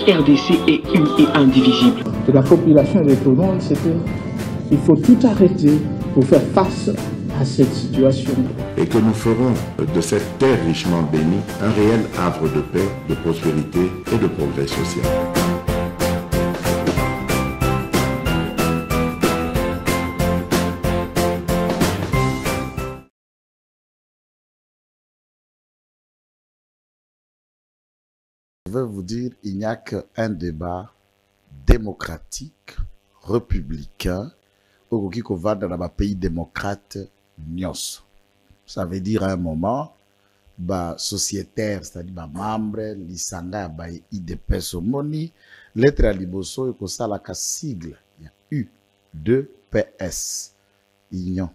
RDC est une et indivisible. De la population et de tout le monde, c'est qu'il faut tout arrêter pour faire face à cette situation. Et que nous ferons de cette terre richement bénie un réel havre de paix, de prospérité et de progrès social. Je veux vous dire, il n'y a qu'un débat démocratique, républicain, au va dans un pays démocrate, nyos. Ça veut dire à un moment, sociétaire, c'est-à-dire membre, l'isanga, IDPS au moni, lettre à liboso, et que ça la sigle, il y a U2PS, union.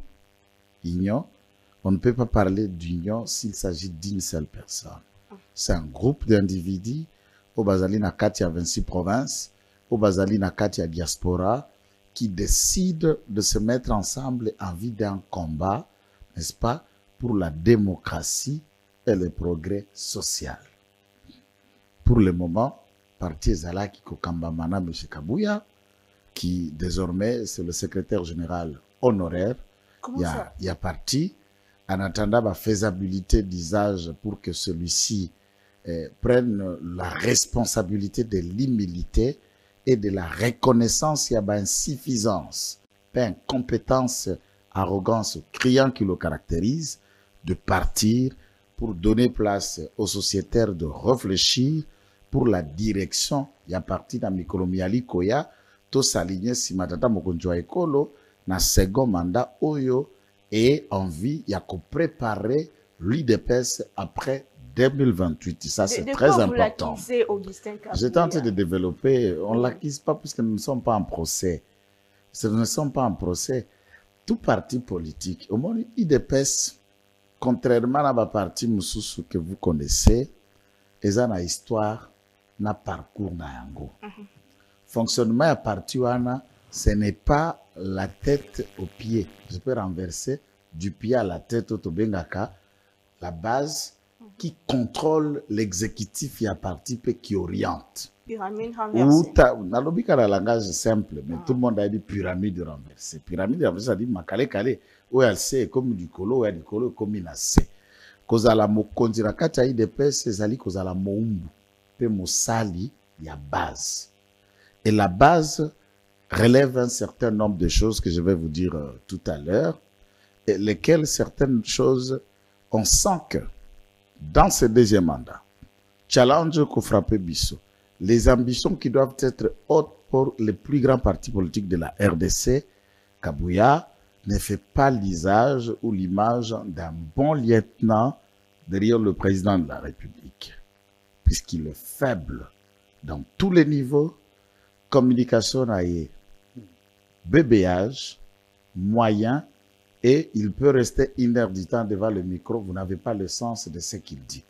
Union, on ne peut pas parler d'union s'il s'agit d'une seule personne. C'est un groupe d'individus, au Bazali Nakati à 26 provinces, au Bazali Nakati à diaspora, qui décident de se mettre ensemble en vue d'un combat, n'est-ce pas, pour la démocratie et le progrès social. Pour le moment, Parti Zalaki Kokambamana M. Kabouya, qui désormais c'est le secrétaire général honoraire, il y a parti, en attendant la faisabilité d'usage pour que celui-ci prenne la responsabilité de l'humilité et de la reconnaissance, il y a insuffisance, incompétence, arrogance, criant qui le caractérise, de partir pour donner place aux sociétaires de réfléchir pour la direction. Il y a parti dans Mikolomiali Koya, tout s'aligner si matata mokonjwa ekolo, na second mandat Oyo, et envie, il y a qu'à préparer l'IDPS après 2028. Ça, c'est très important. J'étais en train de développer, on ne l'acquise pas puisque nous ne sommes pas en procès. Nous ne sommes pas en procès. Tout parti politique, au moins l'IDPS, contrairement à la partie Moussoussou que vous connaissez, ils ont une histoire, un parcours na yango. Fonctionnement à parti wana, ce n'est pas la tête au pied. Je peux renverser du pied à la tête au Tobengaka, la base qui contrôle l'exécutif et à parti qui oriente. Pyramide renversée. Dans le langage simple, mais tout le monde a dit pyramide renversée. Pyramide renversée, ça dit makale kale. Où elle sait comme du colo, où elle du colo comme il a sait. Cause à la mokonzira kacha IDPS, c'est ali cause à la moumbu. Pe mosali, il y a base. Et la base relève un certain nombre de choses que je vais vous dire tout à l'heure, et lesquelles certaines choses, on sent que dans ce deuxième mandat, challenge qu'on frappe Bissot, les ambitions qui doivent être hautes pour les plus grands partis politiques de la RDC, Kabouya ne fait pas l'usage ou l'image d'un bon lieutenant derrière le président de la République, puisqu'il est faible dans tous les niveaux, communication aïe, bébéage, moyen, et il peut rester une heure du temps devant le micro, vous n'avez pas le sens de ce qu'il dit.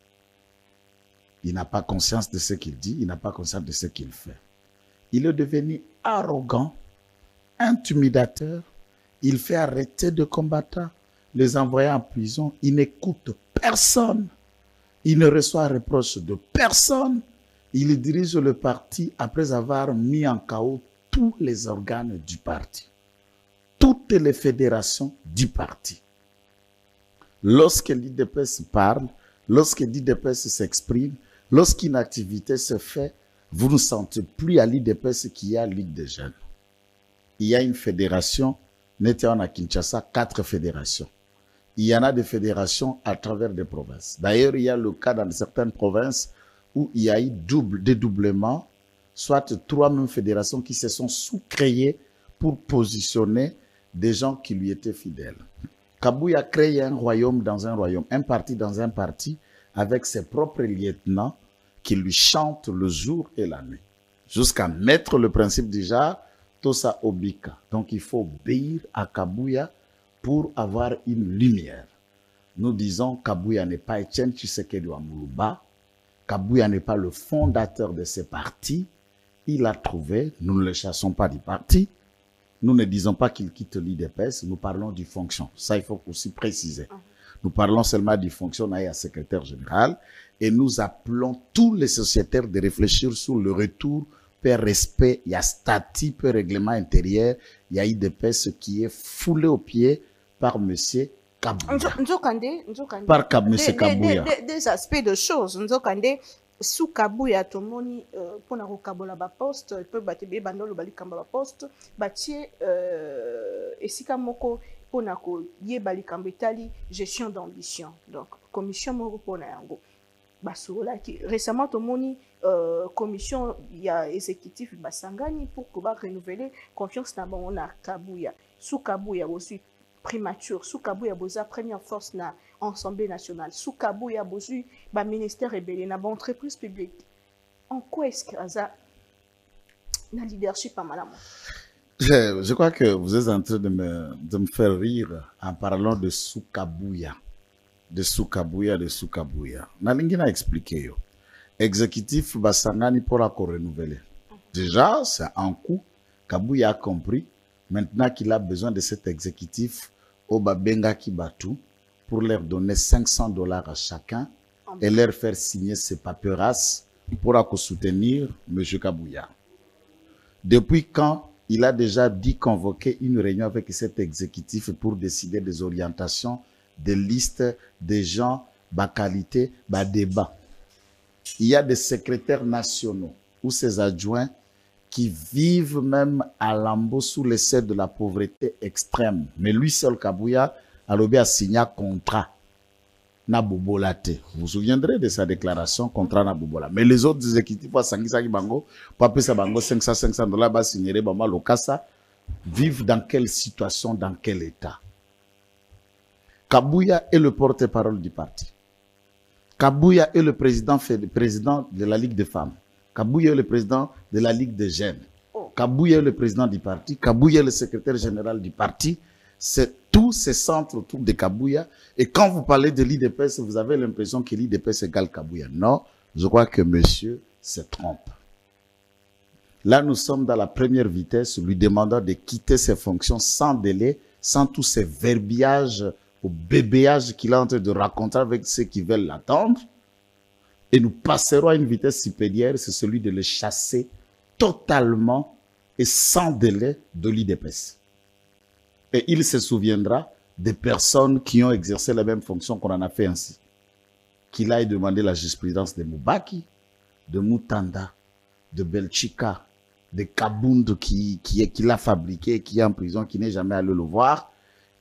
Il n'a pas conscience de ce qu'il dit, il n'a pas conscience de ce qu'il fait. Il est devenu arrogant, intimidateur, il fait arrêter de combattants, les envoyer en prison, il n'écoute personne, il ne reçoit reproche de personne, il dirige le parti après avoir mis en chaos tous les organes du parti, toutes les fédérations du parti. Lorsque l'IDPS parle, lorsque l'IDPS s'exprime, lorsqu'une activité se fait, vous ne sentez plus à l'IDPS qu'il y a Ligue des jeunes. Il y a une fédération, n'était à Kinshasa, 4 fédérations. Il y en a des fédérations à travers des provinces. D'ailleurs, il y a le cas dans certaines provinces où il y a eu dédoublement, soit 3 mêmes fédérations qui se sont sous-créées pour positionner des gens qui lui étaient fidèles. Kabouya a créé un royaume dans un royaume, un parti dans un parti, avec ses propres lieutenants qui lui chantent le jour et la nuit, jusqu'à mettre le principe déjà, Tosa Obika. Donc il faut obéir à Kabouya pour avoir une lumière. Nous disons Kabouya n'est pas Etienne Tshisekedi Wamuluba, Kabouya n'est pas le fondateur de ce parti, il a trouvé, nous ne le chassons pas du parti, nous ne disons pas qu'il quitte l'IDPS, nous parlons du fonction. Ça, il faut aussi préciser. Nous parlons seulement du fonctionnaire et secrétaire général et nous appelons tous les sociétaires de réfléchir sur le retour per respect, il y a statut, per règlement intérieur, il y a IDPS qui est foulé au pied par monsieur Kabouya. Par monsieur Kabouya. Des aspects de choses. Nzokande, sous Kabouya, tomoni, pour na rokabola ba poste, peut battre bandolo bali kamba ba poste, batie, esika moko, pour na ko ye bali kamba itali, gestion d'ambition. Donc, commission moko pour na yango. Basola qui récemment tomoni commission il y a exécutif basangani pour que ba renouveler confiance na bon na Kabouya sous Kabouya aussi primature sous Kabouya boza première force na Assemblée nationale sous Kabouya bozu ba ministère rebelle na ba entreprise publique en quoi est-ce que ça na leadership à malamo. Je crois que vous êtes en train de me faire rire en parlant de sous Kabouya. De Soukabouya. Nalingi na expliqué yo. Exécutif basangani pour la renouveler. Déjà, c'est un coup. Kabouya a compris. Maintenant qu'il a besoin de cet exécutif, au Babenga Kibatu, pour leur donner $500 à chacun et leur faire signer ses paperasses pour soutenir M. Kabouya. Depuis quand il a déjà dit convoquer une réunion avec cet exécutif pour décider des orientations des listes des gens, bas qualité, bas débat. Il y a des secrétaires nationaux ou ses adjoints qui vivent même à Lambo sous le seuil de la pauvreté extrême. Mais lui seul, Kabouya, a signé un contrat. Nabubolate. Vous vous souviendrez de sa déclaration contrat Nabubola. Mais les autres exécutifs, bango, papa sa bango $500, bas signer bama lokasa, vivent dans quelle situation, dans quel état? Kabouya est le porte-parole du parti. Kabouya est le président de la Ligue des femmes. Kabouya est le président de la Ligue des jeunes. Kabouya est le président du parti. Kabouya est le secrétaire général du parti. Tout se centre autour de Kabouya. Et quand vous parlez de l'IDPS, vous avez l'impression que l'IDPS égale Kabouya. Non, je crois que monsieur se trompe. Là, nous sommes dans la première vitesse, lui demandant de quitter ses fonctions sans délai, sans tous ces verbiages au bébéage qu'il est en train de raconter avec ceux qui veulent l'attendre. Et nous passerons à une vitesse supérieure, c'est celui de le chasser totalement et sans délai de l'IDPS. Et il se souviendra des personnes qui ont exercé la même fonction qu'on en a fait ainsi. Qu'il aille demander la jurisprudence de Moubaki, de Moutanda, de Belchika, de Kabound qui l'a fabriqué, qui est en prison, qui n'est jamais allé le voir,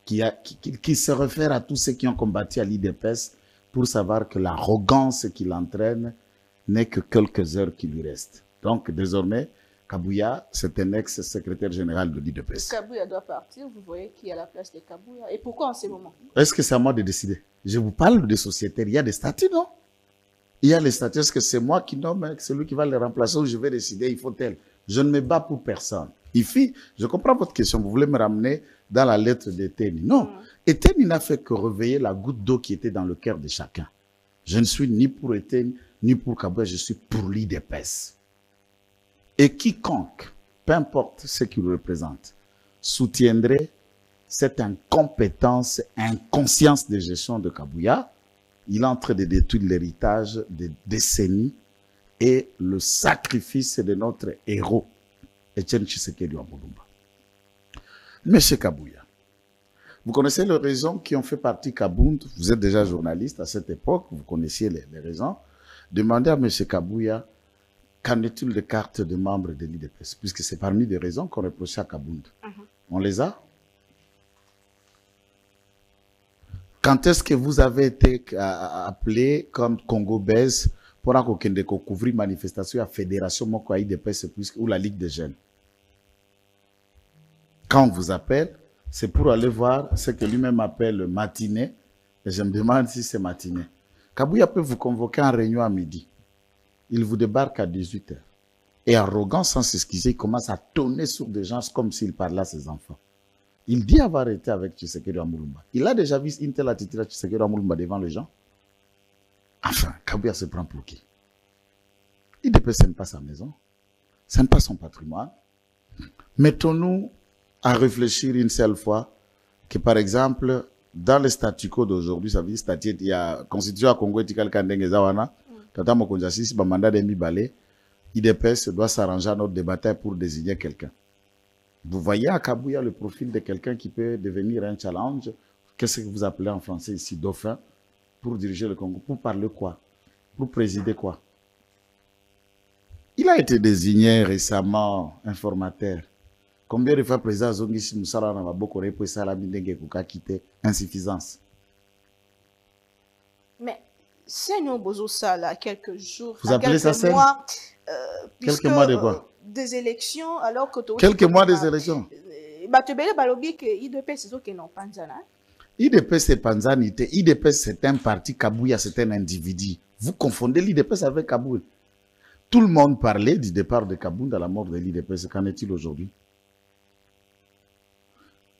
qui se réfère à tous ceux qui ont combattu à l'IDPS pour savoir que l'arrogance qui l'entraîne n'est que quelques heures qui lui restent. Donc, désormais, Kabouya, c'est un ex-secrétaire général de l'IDPS. Kabouya doit partir, vous voyez qui est à la place de Kabouya. Et pourquoi en ce moment? Est-ce que c'est à moi de décider? Je vous parle de sociétaires, il y a des statuts, non? Il y a les statuts, est-ce que c'est moi qui nomme celui qui va le remplacer ou je vais décider, il faut tel? Je ne me bats pour personne. Je comprends votre question, vous voulez me ramener dans la lettre d'Eteni. Non, Eteni n'a fait que réveiller la goutte d'eau qui était dans le cœur de chacun. Je ne suis ni pour Eteni, ni pour Kabouya, je suis pour l'IDPS. Et quiconque, peu importe ce qu'il représente, soutiendrait cette incompétence, inconscience de gestion de Kabouya, il est en train de détruire l'héritage des décennies et le sacrifice de notre héros, Etienne Tshisekedi Wamulumba. Monsieur Kabouya, vous connaissez les raisons qui ont fait partie Kabound, vous êtes déjà journaliste à cette époque, vous connaissiez les raisons. Demandez à monsieur Kabouya, qu'en est-il des cartes de membres de l'IDPS, puisque c'est parmi les raisons qu'on reprochait à Kabound. On les a? Quand est-ce que vous avez été appelé comme Congo Bez pour couvrir manifestation à la Fédération Moko IDPS ou la Ligue des jeunes? Quand on vous appelle, c'est pour aller voir ce que lui-même appelle matinée. Et je me demande si c'est matinée. Kabouya peut vous convoquer en réunion à midi. Il vous débarque à 18h. Et arrogant, sans s'excuser, il commence à tonner sur des gens comme s'il parlait à ses enfants. Il dit avoir été avec Tshisekedi Wamulumba. Il a déjà vu une telle attitude à Tshisekedi Wamulumba devant les gens. Enfin, Kabouya se prend pour qui? IDPS, ce n'est pas sa maison. Ce n'est pas son patrimoine. Mettons-nous à réfléchir une seule fois que, par exemple, dans le statu quo d'aujourd'hui, ça veut dire statut, il y a constitution à Congo etikal kandenge zawana, tata mokonza sisi ba mandat de Mibale, IDPS doit s'arranger à notre débatteur pour désigner quelqu'un. Vous voyez à Kabouya le profil de quelqu'un qui peut devenir un challenge. Qu'est-ce que vous appelez en français ici, dauphin, pour diriger le Congo, pour parler quoi, pour présider quoi. Il a été désigné récemment informateur. Combien de fois le président Zongisi Moussala n'a pas beaucoup répondu à la Mindenge Kouka quitté insuffisance. Mais c'est nous besoin ça là quelques jours. Vous appelez ça quelques mois, quelques mois de quoi? Des élections alors que quelques mois des élections. Batebele balobi que IDPS c'est que non panzana. IDPS c'est panzanité. IDPS c'est un parti, Kabouya c'est un individu. Vous confondez l'IDPS avec Kaboul. Tout le monde parlait du départ de Kaboul dans la mort de l'IDPS. Qu'en est-il aujourd'hui?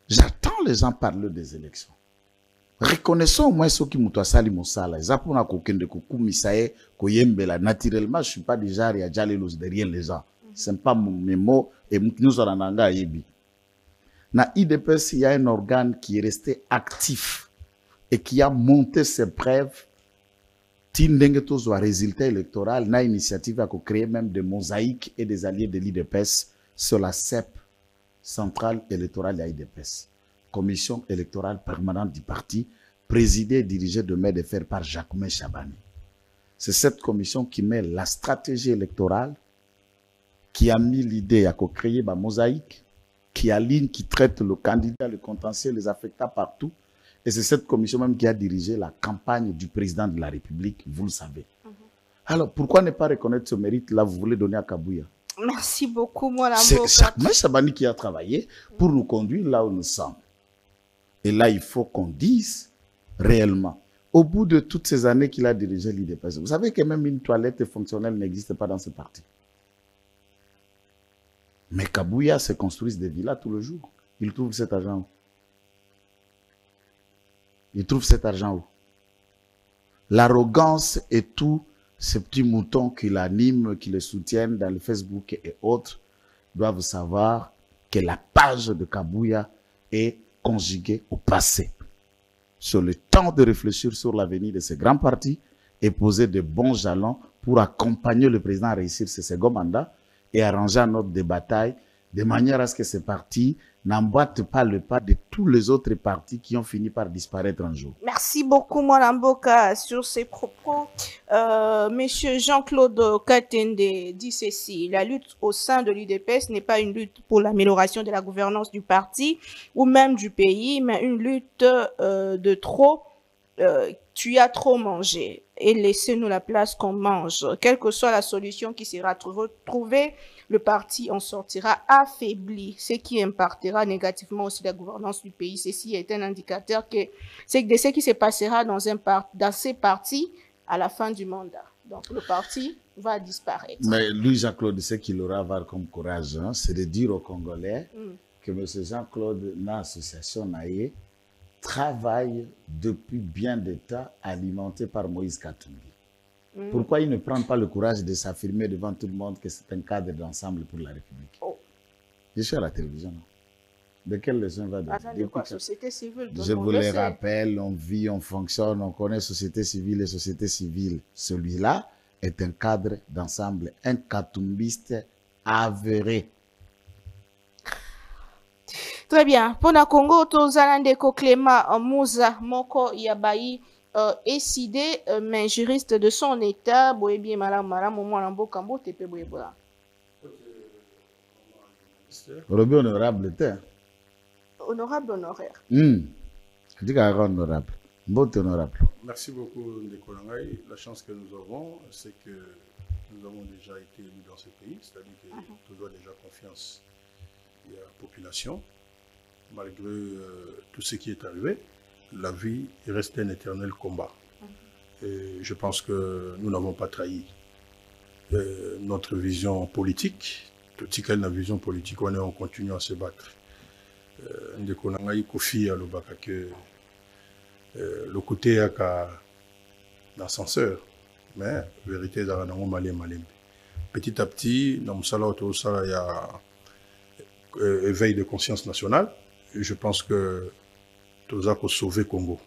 J'attends les gens parler des élections. Reconnaissons au moins ceux qui m'ont sali mosala. Zapona kokende kokumisae koyembela. Naturellement, je suis pas déjà à dialoguer derrière les gens. C'est pas mes mots et nous en avons yebi. Na IDPS, il y a un organe qui est resté actif et qui a monté ses preuves. Tindenge soit résultat électoral, na initiative à créer même des mosaïques et des alliés de l'IDPS sur la CEP, centrale électorale de l'IDPS. Commission électorale permanente du parti, présidée et dirigée de main de fer par Jacquemin Chabani. C'est cette commission qui met la stratégie électorale, qui a mis l'idée à créer ma mosaïque, qui aligne, qui traite le candidat, le contentieux, les affecta partout. Et c'est cette commission même qui a dirigé la campagne du président de la République, vous le savez. Alors, pourquoi ne pas reconnaître ce mérite-là, vous voulez donner à Kabouya? Merci beaucoup, mon C'est amour. Jacquemin Chabani qui a travaillé pour nous conduire là où nous sommes. Et là, il faut qu'on dise réellement, au bout de toutes ces années qu'il a dirigé l'IDPS, vous savez que même une toilette fonctionnelle n'existe pas dans ce parti. Mais Kabouya se construisent des villas tout le jour. Il trouve cet argent où? Il trouve cet argent où? L'arrogance et tous ces petits moutons qui l'animent, qui le soutiennent dans le Facebook et autres, doivent savoir que la page de Kabouya est conjuguée au passé. Sur le temps de réfléchir sur l'avenir de ces grands partis et poser de bons jalons pour accompagner le président à réussir ses second mandats et arranger un ordre de bataille de manière à ce que ces partis n'emboîtent pas le pas de tous les autres partis qui ont fini par disparaître un jour. Merci beaucoup, Mwana Mboka, sur ces propos. Monsieur Jean-Claude Katende dit ceci: la lutte au sein de l'UDPS n'est pas une lutte pour l'amélioration de la gouvernance du parti ou même du pays, mais une lutte de trop. Tu as trop mangé et laissez-nous la place qu'on mange. Quelle que soit la solution qui sera trouvée, le parti en sortira affaibli, ce qui impactera négativement aussi la gouvernance du pays. Ceci est un indicateur que c'est de ce qui se passera dans ces partis à la fin du mandat. Donc le parti va disparaître. Mais lui, Jean-Claude, ce qu'il aura à avoir comme courage, hein, c'est de dire aux Congolais que M. Jean-Claude, dans l'association Naye, travaille depuis bien des temps alimenté par Moïse Katumbi. Pourquoi il ne prend pas le courage de s'affirmer devant tout le monde que c'est un cadre d'ensemble pour la République? Je suis à la télévision. Non? De quelle leçon va donner? Société civile. Je vous le rappelle, on vit, on fonctionne, on connaît société civile et société civile. Celui-là est un cadre d'ensemble, un katumbiste avéré. Très bien. Pour le Congo, Tozalande Clément Mouza Moko Yabayi décidé, mais juriste de son état, boye bien malam au moins en beau cambo, tepe boye bola. Robé honorable, t'es. Honorable honoraire. Dis honorable. Bon honorable. Merci beaucoup, Ndekolangai. La chance que nous avons, c'est que nous avons déjà été élus dans ce pays, c'est-à-dire que nous avons déjà confiance à la population. Malgré tout ce qui est arrivé, la vie reste un éternel combat. Et je pense que nous n'avons pas trahi notre vision politique. Tout ce qu'elle a une vision politique, on continue à se battre. Ndekonangai Kofi à l'Obaka que le côté est l'ascenseur, mais la vérité est dans le malin. Petit à petit, dans le salon, il y a éveil de conscience nationale. Et je pense que toza ko sauver Congo.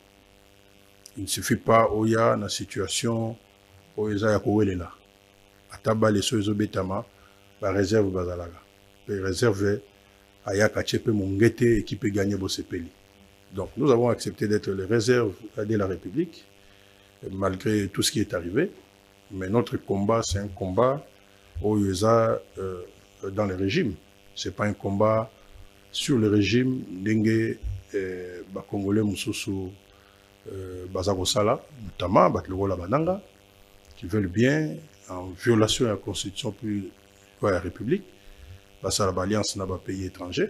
Il ne suffit pas oya na situation oya ya kowelela. Ataba leso ezobetama ba réserve bazalaga. Les réserves ayaka chepe mongete équipe gagner Bosepeli. Donc nous avons accepté d'être les réserves de la République malgré tout ce qui est arrivé. Mais notre combat, c'est un combat oya dans le régime. C'est pas un combat sur le régime dengue Congolais Moussousou Bazagosala, notamment Batlerola Bananga, qui veulent bien, en violation de la Constitution de la République, passer à l'alliance n'a pas pays étranger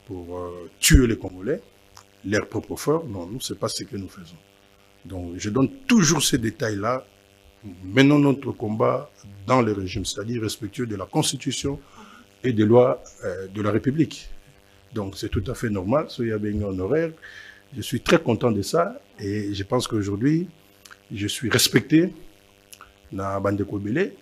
pour tuer les Congolais, leur propre fort. Non, nous, ce n'est pas ce que nous faisons. Donc, je donne toujours ces détails-là. Menons notre combat dans le régime, c'est-à-dire respectueux de la Constitution et des lois de la République. Donc, c'est tout à fait normal. Soyez bien honoraire. Je suis très content de ça et je pense qu'aujourd'hui, je suis respecté dans la bande de Kobélé,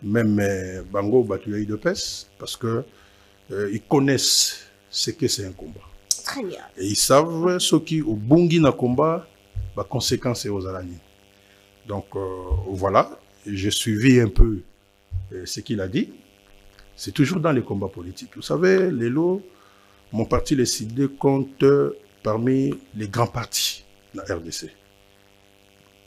même Bango Batouyaï de PES, parce qu'ils connaissent ce que c'est un combat. Très bien. Et ils savent ce qui, au Bungi na combat, les conséquences aux Alani. Donc voilà, j'ai suivi un peu ce qu'il a dit. C'est toujours dans les combats politiques. Vous savez, les lots, mon parti, les CID, compte parmi les grands partis de la RDC.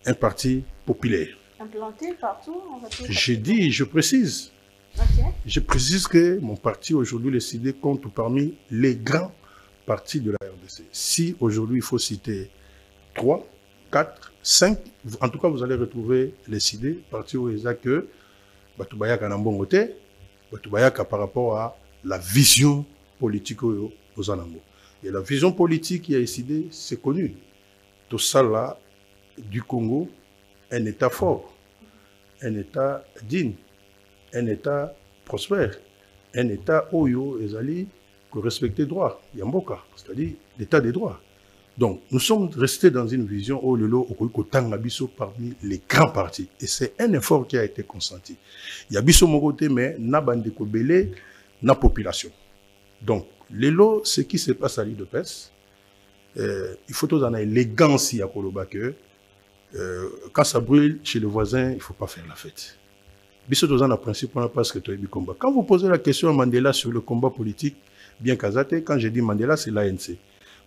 Un parti populaire. Implanté partout. J'ai dit, je précise. Okay. Je précise que mon parti, aujourd'hui, les CID, compte parmi les grands partis de la RDC. Si aujourd'hui, il faut citer 3, 4, 5, en tout cas, vous allez retrouver les CID, parti où il y a que Batoubayaka Nambongote, Batoubayaka par rapport à la vision politique aux Anango. Et la vision politique qui a décidé, c'est connu. Tout ça là, du Congo, un État fort, un État digne, un État prospère, un État oyo ezali que respecter droit, yamboka, c'est-à-dire l'État des droits. Donc, nous sommes restés dans une vision où le lot au parmi les grands partis. Et c'est un effort qui a été consenti. Il y a biso mogote, mais na bande kobele, na population. Donc, les lots, ce qui se passe à l'IDPS, il faut tous en élégance à Koloba que quand ça brûle chez le voisin, il ne faut pas faire la fête. Biso tous en a principe, on a pas ce que tu as dit combat. Quand vous posez la question à Mandela sur le combat politique, bien Kazate, quand j'ai dit Mandela, c'est l'ANC.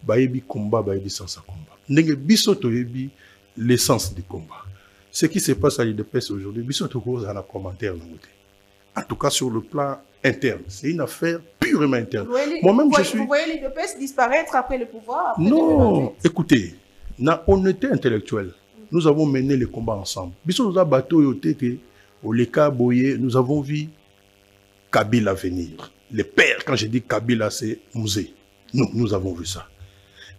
Bayebi combat, bayebi sans combat. Nenge biso toyebi l'essence du combat. Ce qui se passe à l'IDPS aujourd'hui, biso to cause à la commentaire. En tout cas, sur le plan interne. C'est une affaire purement interne. Moi-même, je suis... Vous voyez l'IDPS disparaître après le pouvoir après non, écoutez, na honnêteté intellectuelle, nous avons mené les combats ensemble. Biso nous a bateau yoté au Leka Boye, nous avons vu Kabila venir. Les pères, quand je dis Kabila, c'est Mouzé. Nous avons vu ça.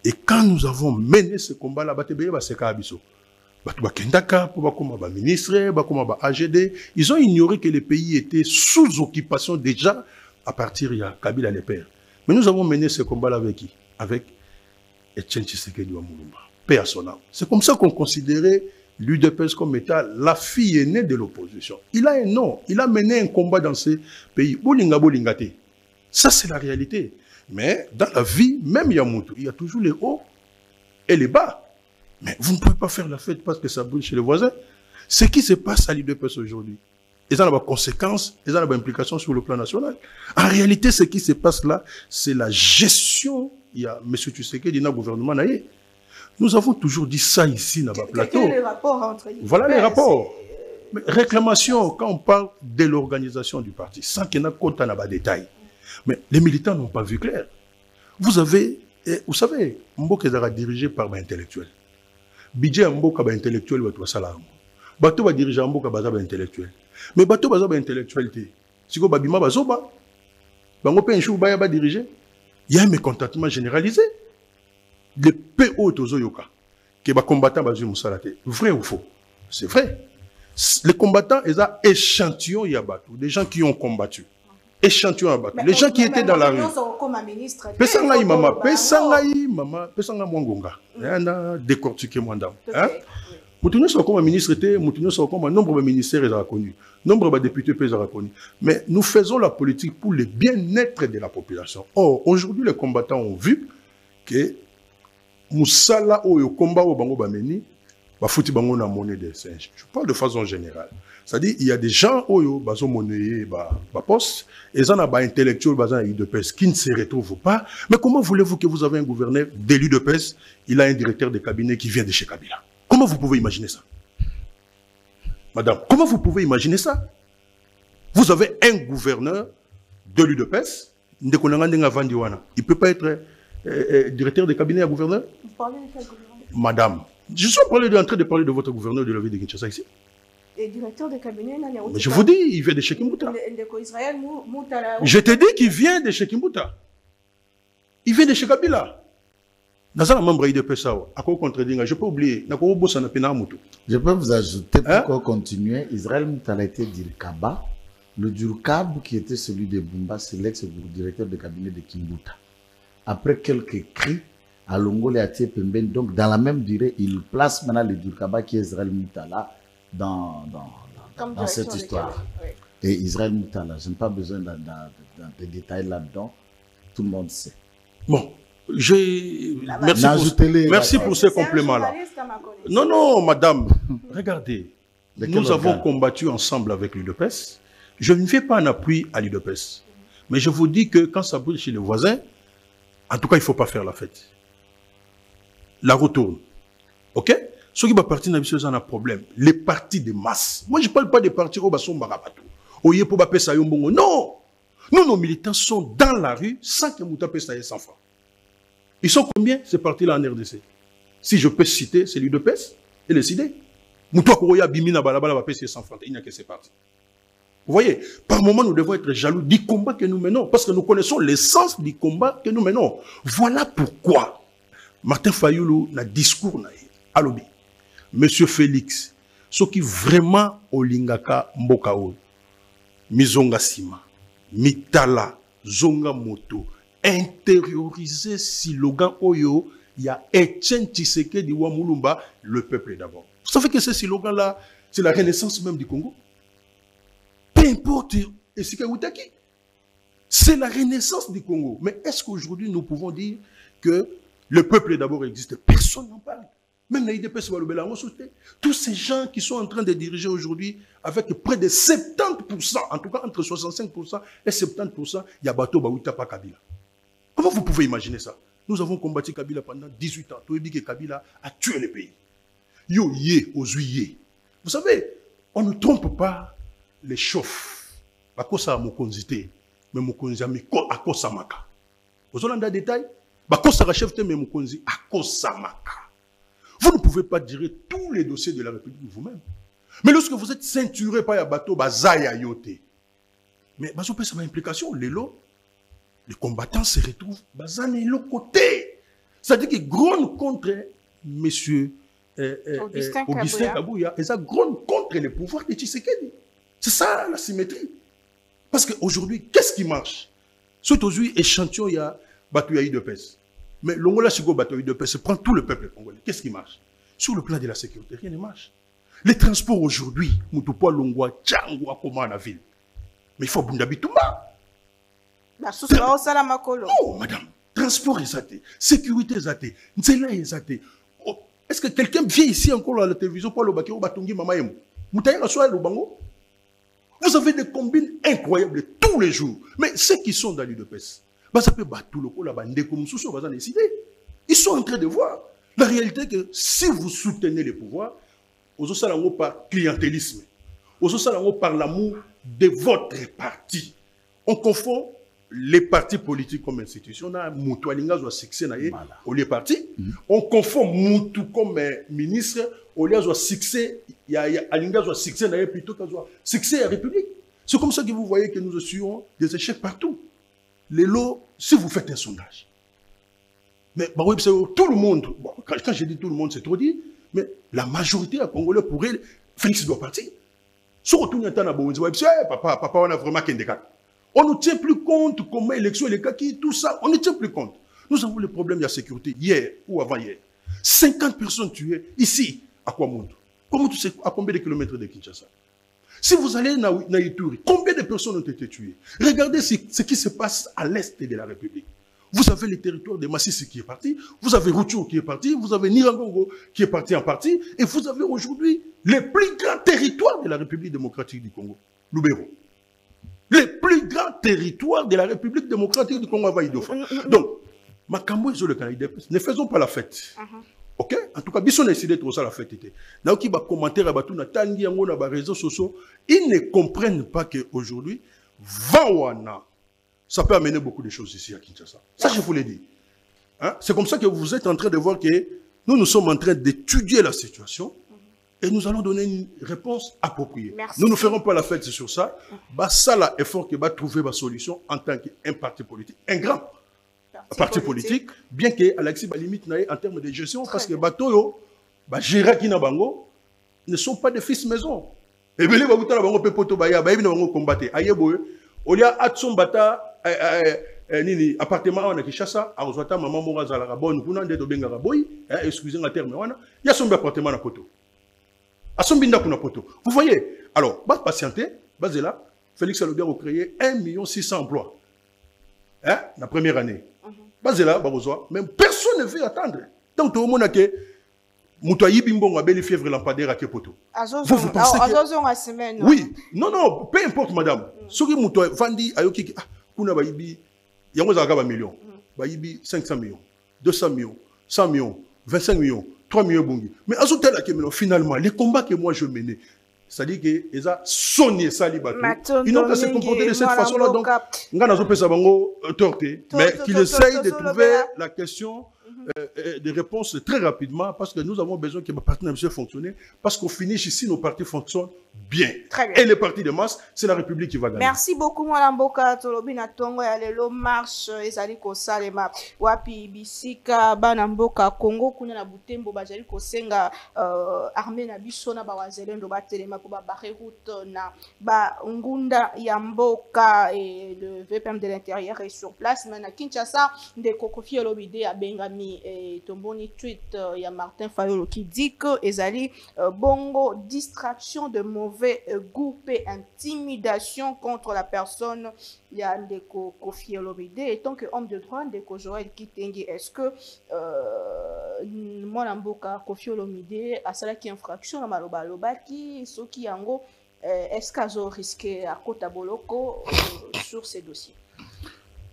Et quand nous avons mené ce combat-là, c'est Kabiso. Ils ont ignoré que le pays était sous occupation déjà à partir de Kabila les pères. Mais nous avons mené ce combat-là avec qui? Avec Etienne Tshisekedi Wamulumba. Paix à son âme. C'est comme ça qu'on considérait l'UDPS comme état la fille aînée de l'opposition. Il a un nom. Il a mené un combat dans ce pays. Bolinga bolingate. Ça, c'est la réalité. Mais dans la vie, même Yamutu, il y a toujours les hauts et les bas. Mais vous ne pouvez pas faire la fête parce que ça brûle chez les voisins. Ce qui se passe à l'IDPS aujourd'hui, ils ont des conséquences, ils ont des implications sur le plan national. En réalité, ce qui se passe là, c'est la gestion. Il y a M. Tshisekedi dans le gouvernement. Nous avons toujours dit ça ici dans le plateau. Quel est le rapport entre l'IDPS? Voilà les rapports. Mais réclamation, quand on parle de l'organisation du parti, sans qu'il y ait un détail. Mais les militants n'ont pas vu clair. Vous savez, Mboka est dirigé par des intellectuels. Budget Mboka est intellectuel, Bato va diriger Mboka est intellectuel. Mais Bato est intellectuel. Si vous avez Bazoba, va diriger. Il y a un mécontentement généralisé. Les PO Tozoyoka, qui est combattant vrai ou faux? C'est vrai. Les combattants, ils ont échantillon Yabatou, des gens qui ont combattu. Échantillon Yabatou. Les gens qui étaient dans la rue. Pesangaï maman, Pesanga Mwangonga. Il y a décortiqué Mwandam. Moutounio sont comme un ministre, Moutounio sont comme un nombre de ministères ils ont reconnu, nombre de députés ils ont reconnu. Mais nous faisons la politique pour le bien-être de la population. Or, aujourd'hui, les combattants ont vu que musala oyo combat o bango bameni ba fouti bango na monnaie de singe. Je parle de façon générale. C'est-à-dire il y a des gens oyo bazo monnaie ba poste et ça na ba intellectuel bazan UDPS qui ne se retrouvent pas. Mais comment voulez-vous que vous avez un gouverneur de l'UDPS, il a un directeur de cabinet qui vient de chez Kabila? Comment vous pouvez imaginer ça? Madame, comment vous pouvez imaginer ça? Vous avez un gouverneur de l'UDPS, il ne peut pas être directeur de cabinet à gouverneur? Vous parlez de quel gouverneur? Madame, je suis en train de parler de votre gouverneur de la ville de Kinshasa ici. Et directeur de cabinet, mais je vous dis, il vient de chez Kimbuta. Je te dis qu'il vient de chez Kimbuta. Il vient de chez Kabila. Je peux oublier. Je peux vous ajouter, pour continuer, Israël Moutala était Dirkaba. Le Durkab, qui était celui de Bumba, c'est l'ex-directeur de cabinet de Kimbuta. Après quelques cris, à Longo et à Tiepemben, donc dans la même durée, il place maintenant le Durkaba qui est Israël Moutala dans cette histoire. Oui. Et Israël Moutala, je n'ai pas besoin de détails là-dedans, tout le monde sait. Bon. Merci pour ce complément-là. Non, non, madame, regardez, nous avons combattu ensemble avec l'UDPS. Je ne fais pas un appui à l'UDPS. Mais je vous dis que quand ça brûle chez les voisins, en tout cas, il ne faut pas faire la fête. La retourne. OK? Ceux qui vont partir dans le un problème. Les partis de masse. Moi, je ne parle pas des partis au Basson Barabatou. Oye pour Bapé Sayombongo. Non! Nous, nos militants sont dans la rue sans que Moutapé Saye sans francs. Ils sont combien, ces partis-là en RDC? Si je peux citer, c'est l'UDPS et les CID. Moutoua Kouroya Bimina Balabala Bapé Saye sans francs. Il n'y a que ces partis. Vous voyez, par moment, nous devons être jaloux du combat que nous menons, parce que nous connaissons l'essence du combat que nous menons. Voilà pourquoi Martin Fayoulou n'a discours à l'obé. Monsieur Félix, ce qui vraiment Olingaka Mbokao, Mizonga Sima, Mitala, Zonga Moto, intérioriser slogan Oyo, il y a Etienne Tshisekedi Wamulumba, le peuple d'abord. Vous savez que ce slogan-là, c'est la renaissance même du Congo. Peu importe, c'est la renaissance du Congo. Mais est-ce qu'aujourd'hui nous pouvons dire que le peuple d'abord existe? Personne n'en parle. Même les IDPS, tous ces gens qui sont en train de diriger aujourd'hui avec près de 70%, en tout cas entre 65% et 70%, il y a Bato Baouita pa Kabila. Comment vous pouvez imaginer ça? Nous avons combattu Kabila pendant 18 ans. Tout le monde que Kabila a tué le pays. Yo yé, ozuye. Vous savez, on ne trompe pas les chauffes. À cause de Mokonzité, mais Mokonzi à cause de Maka. Vous avez un détail? À cause de la chef, mais Mokonzi à cause de Maka. Vous ne pouvez pas gérer tous les dossiers de la République vous-même. Mais lorsque vous êtes ceinturé par Yabato, Bazaya Yote. Mais Bazo peut avoir implication. Les combattants se retrouvent Bazan et l'autre côté. C'est-à-dire qu'ils grognent contre monsieur Augustin Kabouya et ça grogne contre le pouvoir de Tshisekedi. C'est ça la symétrie. Parce qu'aujourd'hui, qu'est-ce qui marche? Soit aujourd'hui, échantillon, il y a Bato UDPS. Mais l'Ongola Sigo Bato UDPS prend tout le peuple congolais. Qu'est-ce qui marche? Sur le plan de la sécurité, rien ne marche. Les transports aujourd'hui, Moutoupoua, Longwa, Tchangwa, comment la ville. Mais il faut Bundabi Toumba. Non, madame. Transport est sécurité est nzela est. Est-ce que quelqu'un vient ici encore à la télévision pour le Bakiro Batongi Mamaïm? Vous avez des combines incroyables tous les jours. Mais ceux qui sont dans l'UDPS, ils sont en train de voir. La réalité est que si vous soutenez les pouvoirs, vous allez par clientélisme, vous allez par l'amour de votre parti. On confond les partis politiques comme institution. On confond Moutou comme ministre. Au lieu de succès, il y a succès plutôt que succès à la République. C'est comme ça que vous voyez que nous assurons des échecs partout. Les lots, si vous faites un sondage, mais bah oui, tout le monde, bon, quand je dis tout le monde, c'est trop dit, mais la majorité à Congolais pourrait, Félix doit partir. Si on retourne un temps à Bonzi, papa, on a vraiment qu'un décat. On ne tient plus compte comment l'élection, les kaki, tout ça, on ne tient plus compte. Nous avons le problème de la sécurité hier ou avant-hier. 50 personnes tuées ici, à Kwamountou. Comment tu sais à combien de kilomètres de Kinshasa? Si vous allez à Ituri, combien de personnes ont été tuées? Regardez ce qui se passe à l'est de la République. Vous avez les territoires de Massissi qui est parti, vous avez Rutshuru qui est parti, vous avez Nirangongo qui est parti en partie, et vous avez aujourd'hui les plus grands territoires de la République démocratique du Congo, Lubero. Les plus grands territoires de la République démocratique du Congo, donc, Makambo et le Canada, ne faisons pas la fête. Ok? En tout cas, si on a décidé de faire la fête, ils ne comprennent pas qu'aujourd'hui, Vawana, ça peut amener beaucoup de choses ici à Kinshasa. Ça, je vous l'ai dit. Hein? C'est comme ça que vous êtes en train de voir que nous sommes en train d'étudier la situation et nous allons donner une réponse appropriée. Merci. Nous ne ferons pas la fête sur ça. Ça, là, effort que va trouver ma solution en tant qu'un parti politique, un grand parti politique, bien que Alexis limite en termes de gestion, parce que Batoyo, Géraki Nabango, ne sont pas des fils maison. Et bien, les Bango Pepoto Baya, Bango combattre. Ayeboye, Olia Atson Bata, Nini, appartement à Kishasa, à Ozwata, Maman Moraza, la Rabonne, Kunande de Bengaraboy, excusez le terme, il y a son appartement à Poto. À son binda kuna Poto. Vous voyez, alors, bas patienter, basé là, Félix Alobian a créé 1 600 000 emplois. Hein, la première année. Basé là, même personne ne veut attendre. Donc, tout le monde a que Moutaï Bimbon a belle fièvre lampadaire à Kepoto. Vous pensez que... Oui, non, peu importe, madame. Ce qui Moutaï Vandi Ayoki, Kuna Baïbi, il y a un million. Baïbi 500 millions, 200 millions, 100 millions, 25 millions, 3 millions Bungi. Mais finalement, les combats que moi je menais, c'est-à-dire qu'ils ont sonné Salibatou. Ils n'ont qu'à se comporter de cette façon-là. Donc, mais qu'ils essayent de trouver la question des réponses très rapidement, parce que nous avons besoin que nos partenaires puissent fonctionner, parce qu'au finish ici, nos partis fonctionnent bien. Et les partis de masse, c'est la République qui va gagner. Merci beaucoup, Mme Mboka. Tolobina Tongo, Yalelo, Marche, Ezali Kosalema, Wapi, Bisika, Banamboka, Congo, Kuna Butembo, Bajali Kosenga, Armée Nabiso, na Bawazelendo, Batelema, Kuba Bareroute, na Ba Ngunda, Yamboka, et le VPM de l'Intérieur est sur place. Maintenant, Kinshasa, de Kokofi Olobide à Bengami. Et Tomboni tweet, il y a Martin Fayolo qui dit que Ezali bongo distraction de mauvais goût et intimidation contre la personne. Il y a Ndeko Kofi Olomide et tant que homme de droit Ndeko Joël Kitengi, est-ce que mon amboka Kofi Olomide a cela qui infraction à Maloba Lobaki ce qui yango est-ce qu'ils ont risqué à Kota Boloko sur ces dossiers?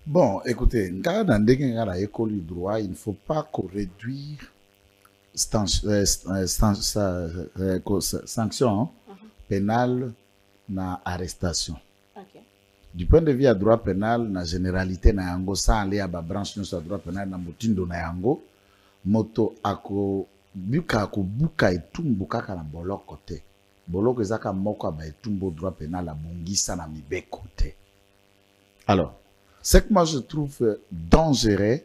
Bon, écoutez, dans l'école du droit, il ne faut pas qu'on réduise sanction pénale na arrestation. Okay. Du point de vue à droit pénal, na généralité na yango, sans aller à la branche de droit pénal na motindo na yango, moto ako buka ako buka etumbu kaka na boloko côté. Boloko ezaka moko ba etumbu droit pénal a bongisa na mibe côté. Alors, ce que moi je trouve dangereux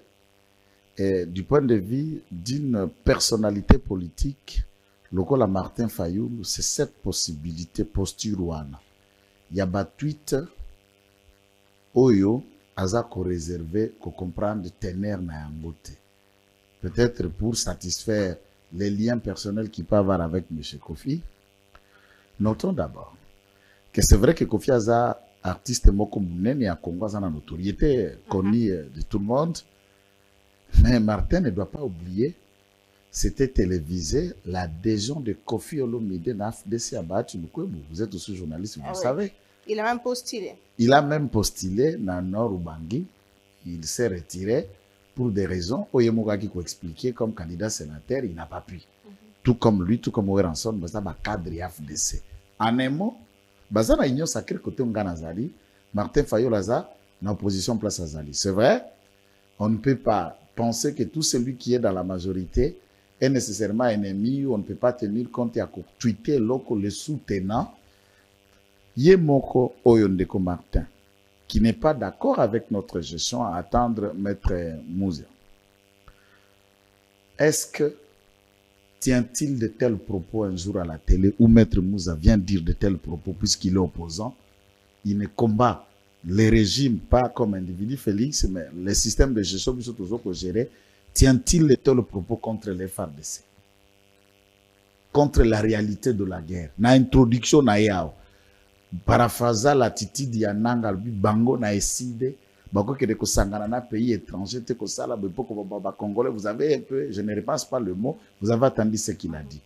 du point de vue d'une personnalité politique, lokola Martin Fayulu, c'est cette possibilité posturuana. Il y a des tweets oyo azako réservé ko comprendre tenir na yangote. Peut-être pour satisfaire les liens personnels qu'il peut avoir avec M. Kofi. Notons d'abord que c'est vrai que Kofi Aza artiste moko munene ya Congo a une notoriété connue de tout le monde, mais Martin ne doit pas oublier, c'était télévisé l'adhésion de Kofi Olomide à FDC à Bahatulukwebo. Vous êtes aussi journaliste, vous le savez. Il a même postulé. Il a même postulé dans Nord Ubangi. Il s'est retiré pour des raisons. Oyemogaki qui expliquer comme candidat sénateur, il n'a pas pu. Tout comme lui, tout comme Oweranson, c'est un cadre FDC. En un mot, Baza na union sacrée côté Nganazali, Martin Fayulu Aza na opposition place Azali. C'est vrai, on ne peut pas penser que tout celui qui est dans la majorité est nécessairement ennemi, ou on ne peut pas tenir compte et à tweeter le soutenant. Yemoko Oyondeko Martin, qui n'est pas d'accord avec notre gestion, à attendre Maître Mouzia. Est-ce que tient-il de tels propos un jour à la télé où Maître Moussa vient dire de tels propos puisqu'il est opposant? Il ne combat les régimes pas comme individu Félix, mais le système de gestion que toujours gérer. Tient-il de tels propos contre les FARDC? Contre la réalité de la guerre? Na introduction na yao. Paraphrasa l'attitude ya Nangalbi Bango na eside pays étranger, Congolais, vous avez un peu, je ne repasse pas le mot, vous avez entendu ce qu'il a dit.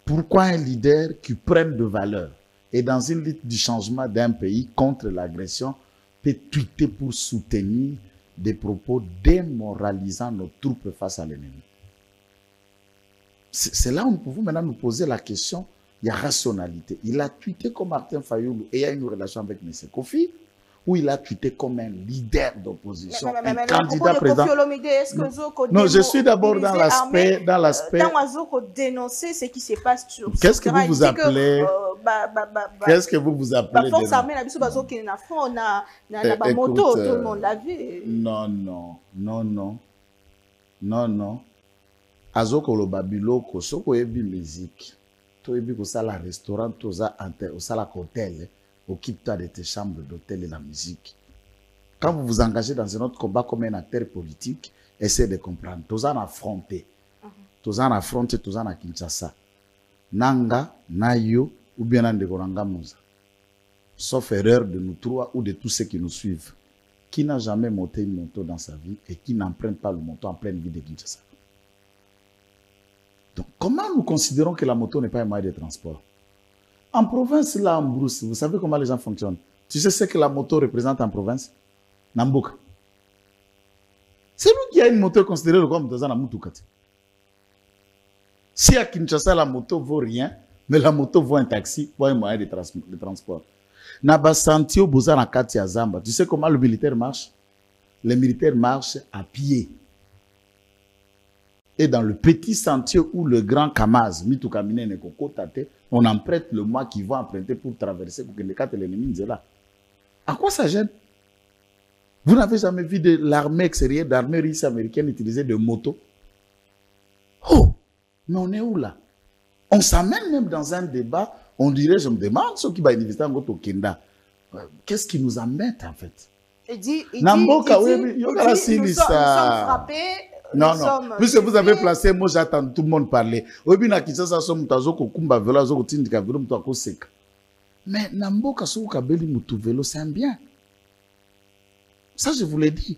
Pourquoi un leader qui prenne de valeur et dans une lutte du changement d'un pays contre l'agression peut tweeter pour soutenir des propos démoralisant nos troupes face à l'ennemi? C'est là où nous pouvons maintenant nous poser la question, il y a rationalité. Il a tweeté comme Martin Fayoulou et il y a une relation avec M. Kofi, ou il a tweeté comme un leader d'opposition, un candidat président. Non, je suis d'abord dans l'aspect... dénoncer ce qui se passe sur... Qu'est-ce que vous appelez... Qu'est-ce que vous appelez... Force armée, na front, na moto, tout le monde l'a vu. Non. Azoko lo babiloko, soko ebi musique. To ebi ko sala restaurant, to za sala hôtel, occupe-toi de tes chambres d'hôtel et la musique. Quand vous vous engagez dans un autre combat comme un acteur politique, essayez de comprendre. To za affronter. To za affronter, to za na Kinshasa. Nanga, Nayo, ou bien Ndekoranga Mouza. Sauf erreur de nous trois ou de tous ceux qui nous suivent. Qui n'a jamais monté une moto dans sa vie et qui n'emprunte pas le moto en pleine vie de Kinshasa? Donc, comment nous considérons que la moto n'est pas un moyen de transport? En province, là, en brousse, vous savez comment les gens fonctionnent? Tu sais ce que la moto représente en province? Nambouk. C'est lui qui a une moto considérée comme dans un Namoutoukati. Si à Kinshasa, la moto vaut rien, mais la moto vaut un taxi, vaut un moyen de transport. Naba Santio Bouzana Katia Zamba. Tu sais comment le militaire marche? Les militaires marchent à pied. Et dans le petit sentier où le grand Kamaz, on emprunte le mois qui va emprunter pour traverser, pour que les quatre l'ennemi soient là. À quoi ça gêne? Vous n'avez jamais vu de l'armée extérieure, d'armée russe américaine utiliser des motos? Oh, mais on est où là? On s'amène même dans un débat, on dirait, je me demande, ceux qui vont investir en Goto Kenda, qu'est-ce qui nous embête en fait? Il dit, nous sommes frappés. Non. Puisque vous avez placé, moi j'attends tout le monde parler. Mais Namboka Soukabeli Moutuvelo, c'est un bien. Ça, je vous l'ai dit.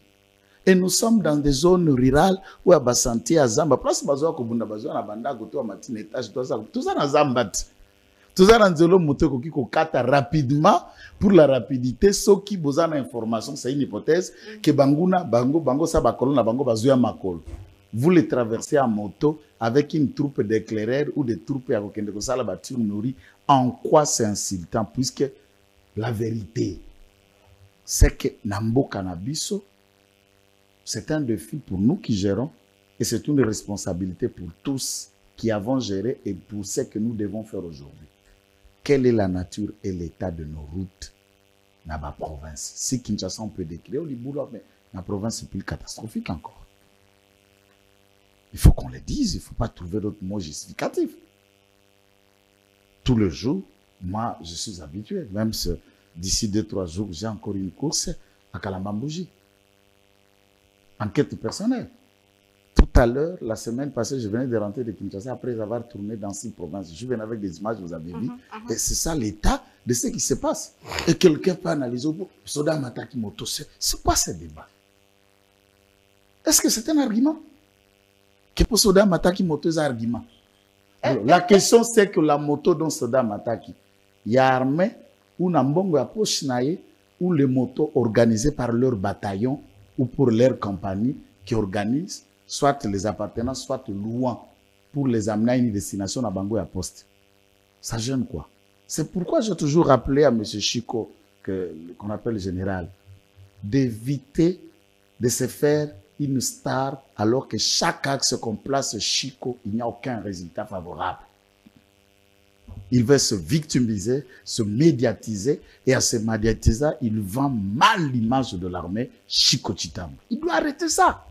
Et nous sommes dans des zones rurales où à Basanti, à Zamba, place Bazoa Kobunda Bazoa, à Banda, Goto, à Matin, étage, tout ça dans Zambat. Tout ça dans Zelo Mouteko qui kata rapidement pour la rapidité. Ce qui besoin d'information, c'est une hypothèse que Banguna, Bango, Sabakolona, Bango, Bazoua Makol. Vous les traversez en moto avec une troupe d'éclaireurs ou des troupes à Kokendeko Sala Batur Nouri. En quoi c'est insultant? Puisque la vérité, c'est que Nambo Cannabiso, c'est un défi pour nous qui gérons et c'est une responsabilité pour tous qui avons géré et pour ce que nous devons faire aujourd'hui. Quelle est la nature et l'état de nos routes dans la province? Si Kinshasa, on peut décrire, mais la province est plus catastrophique encore. Il faut qu'on le dise, il ne faut pas trouver d'autres mots justificatifs. Tout le jour, moi, je suis habitué. Même d'ici 2-3 jours, j'ai encore une course à Kalambambouji. Enquête personnelle. Tout à l'heure, la semaine passée, je venais de rentrer de Kinshasa après avoir tourné dans 6 provinces. Je venais avec des images, vous avez vu. Et c'est ça l'état de ce qui se passe. Et quelqu'un peut analyser, Soda Mataki Moto, c'est quoi ce débat? Est-ce que c'est un argument? Que pour Soda Mataki Moto, c'est un argument? Alors, la question, c'est que la moto dont Soda Mataki, il y a armée ou Nambongo à Pochinaye, ou les motos organisées par leur bataillon ou pour leur compagnie qui organisent soit les appartenants, soit loin, pour les amener à une destination à Bango et à Poste. Ça gêne quoi? C'est pourquoi j'ai toujours rappelé à M. Chico, qu'on appelle le général, d'éviter de se faire une star alors que chaque axe qu'on place Chico, il n'y a aucun résultat favorable. Il veut se victimiser, se médiatiser, et à se médiatiser, il vend mal l'image de l'armée Chico Chitambo. Il doit arrêter ça.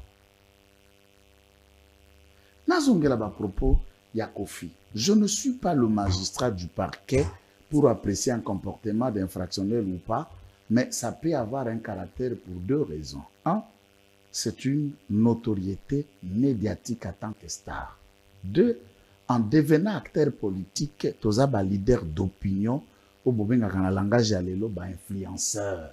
À propos, Yakofi, je ne suis pas le magistrat du parquet pour apprécier un comportement d'infractionnel ou pas, mais ça peut avoir un caractère pour 2 raisons. 1, c'est une notoriété médiatique en tant que star. 2, en devenant acteur politique, tu es un leader d'opinion, ou un langage influenceur.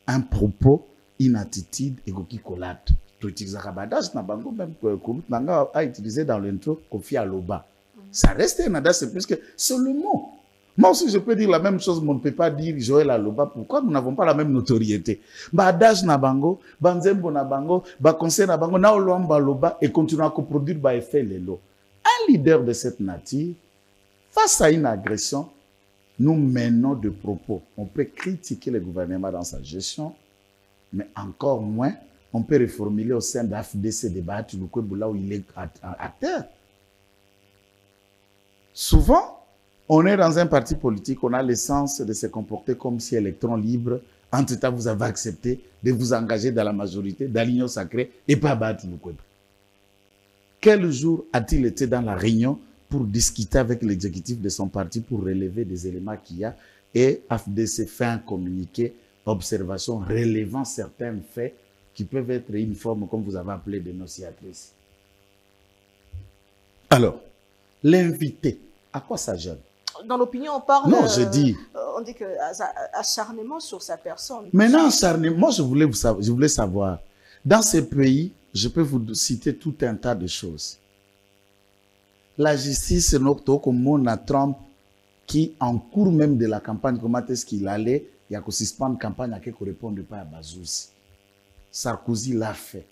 Un propos une attitude égoki colate. Tu utilises Rabadash, Nabango, même Koulout Nanga a utilisé dans l'intro Kofi Aloba. Ça reste un adage, parce que c'est le mot. Moi aussi, je peux dire la même chose, mais on ne peut pas dire Joël Aloba. Pourquoi nous n'avons pas la même notoriété? Adage Nabango, Banzembo Nabango, Conseil Nabango, Naolomba Aloba, et continuer à coproduire effet Lelo. Un leader de cette nature, face à une agression, nous menons de propos. On peut critiquer le gouvernement dans sa gestion, mais encore moins, on peut reformuler au sein d'AFDC débat là où il est à terre. Souvent, on est dans un parti politique, on a l'essence de se comporter comme si électron libre, entre-temps vous avez accepté de vous engager dans la majorité, dans l'union sacrée et pas battre le Kwebe. Quel jour a-t-il été dans la réunion pour discuter avec l'exécutif de son parti pour relever des éléments qu'il y a et AFDC fait un communiqué, observation, relevant certains faits qui peuvent être une forme, comme vous avez appelé, dénonciatrice. Alors, l'invité, à quoi ça gêne? Dans l'opinion, on parle... Non, je dis... on dit que acharnement sur sa personne. Maintenant, acharnement, moi, je voulais savoir, dans ces pays, je peux vous citer tout un tas de choses. La justice, c'est notre comme à Trump, qui, en cours même de la campagne, comment est-ce qu'il allait, il y a que suspendre campagne à qui ne répondent pas à Bazouzi. Sarkozy l'a fait.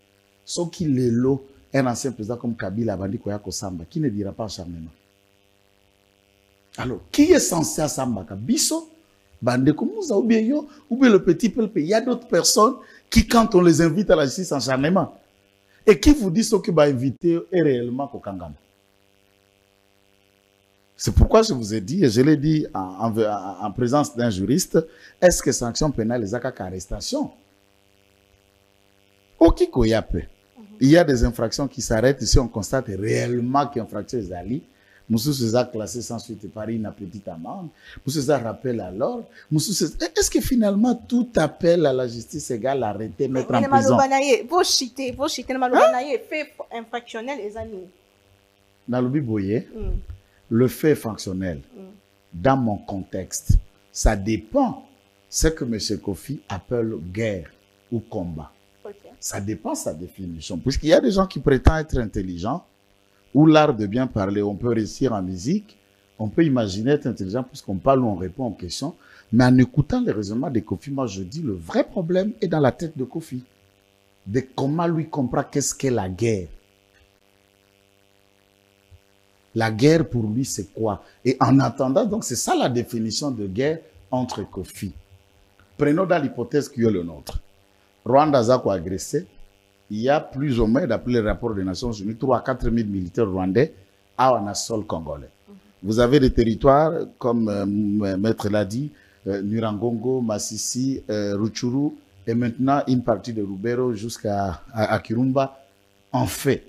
Sauf qu'il est là, un ancien président comme Kabila, Bandi Koyako Samba, qui ne dira pas acharnement. Alors, qui est censé à Samba Kabiso, Bandi Koumouza, ou bien le petit peuple? Il y a d'autres personnes qui, quand on les invite à la justice, acharnement. Et qui vous disent que va inviter est réellement Kokangama. C'est pourquoi je vous ai dit, et je l'ai dit en présence d'un juriste, est-ce que sanction pénale les a arrestation? Il y a des infractions qui s'arrêtent si on constate réellement qu'il y a une infraction des alliés. Moussou se a classé sans suite par une petite amende. Moussou se rappelle à l'ordre. Est-ce que finalement tout appel à la justice égale arrêter, mettre en prison? Vous citez, fait infractionnel les amis. Nalobi Boye, le fait infractionnel, dans mon contexte, ça dépend ce que M. Kofi appelle guerre ou combat. Ça dépend de sa définition. Puisqu'il y a des gens qui prétendent être intelligents, ou l'art de bien parler, on peut réussir en musique, on peut imaginer être intelligent puisqu'on parle ou on répond aux questions, mais en écoutant les raisonnements de Kofi, moi je dis le vrai problème est dans la tête de Kofi. De comment lui comprendre qu'est-ce qu'est la guerre. La guerre pour lui c'est quoi? Et en attendant, donc c'est ça la définition de guerre entre Kofi. Prenons dans l'hypothèse qui est le nôtre. Rwanda a agressé. Il y a plus ou moins, d'après les rapports des Nations Unies, 3 à 4 000 militaires rwandais à sol congolais. Vous avez des territoires, comme Maître l'a dit, Nurangongo, Massissi, Rutshuru, et maintenant une partie de Lubero jusqu'à Kirumba. En fait,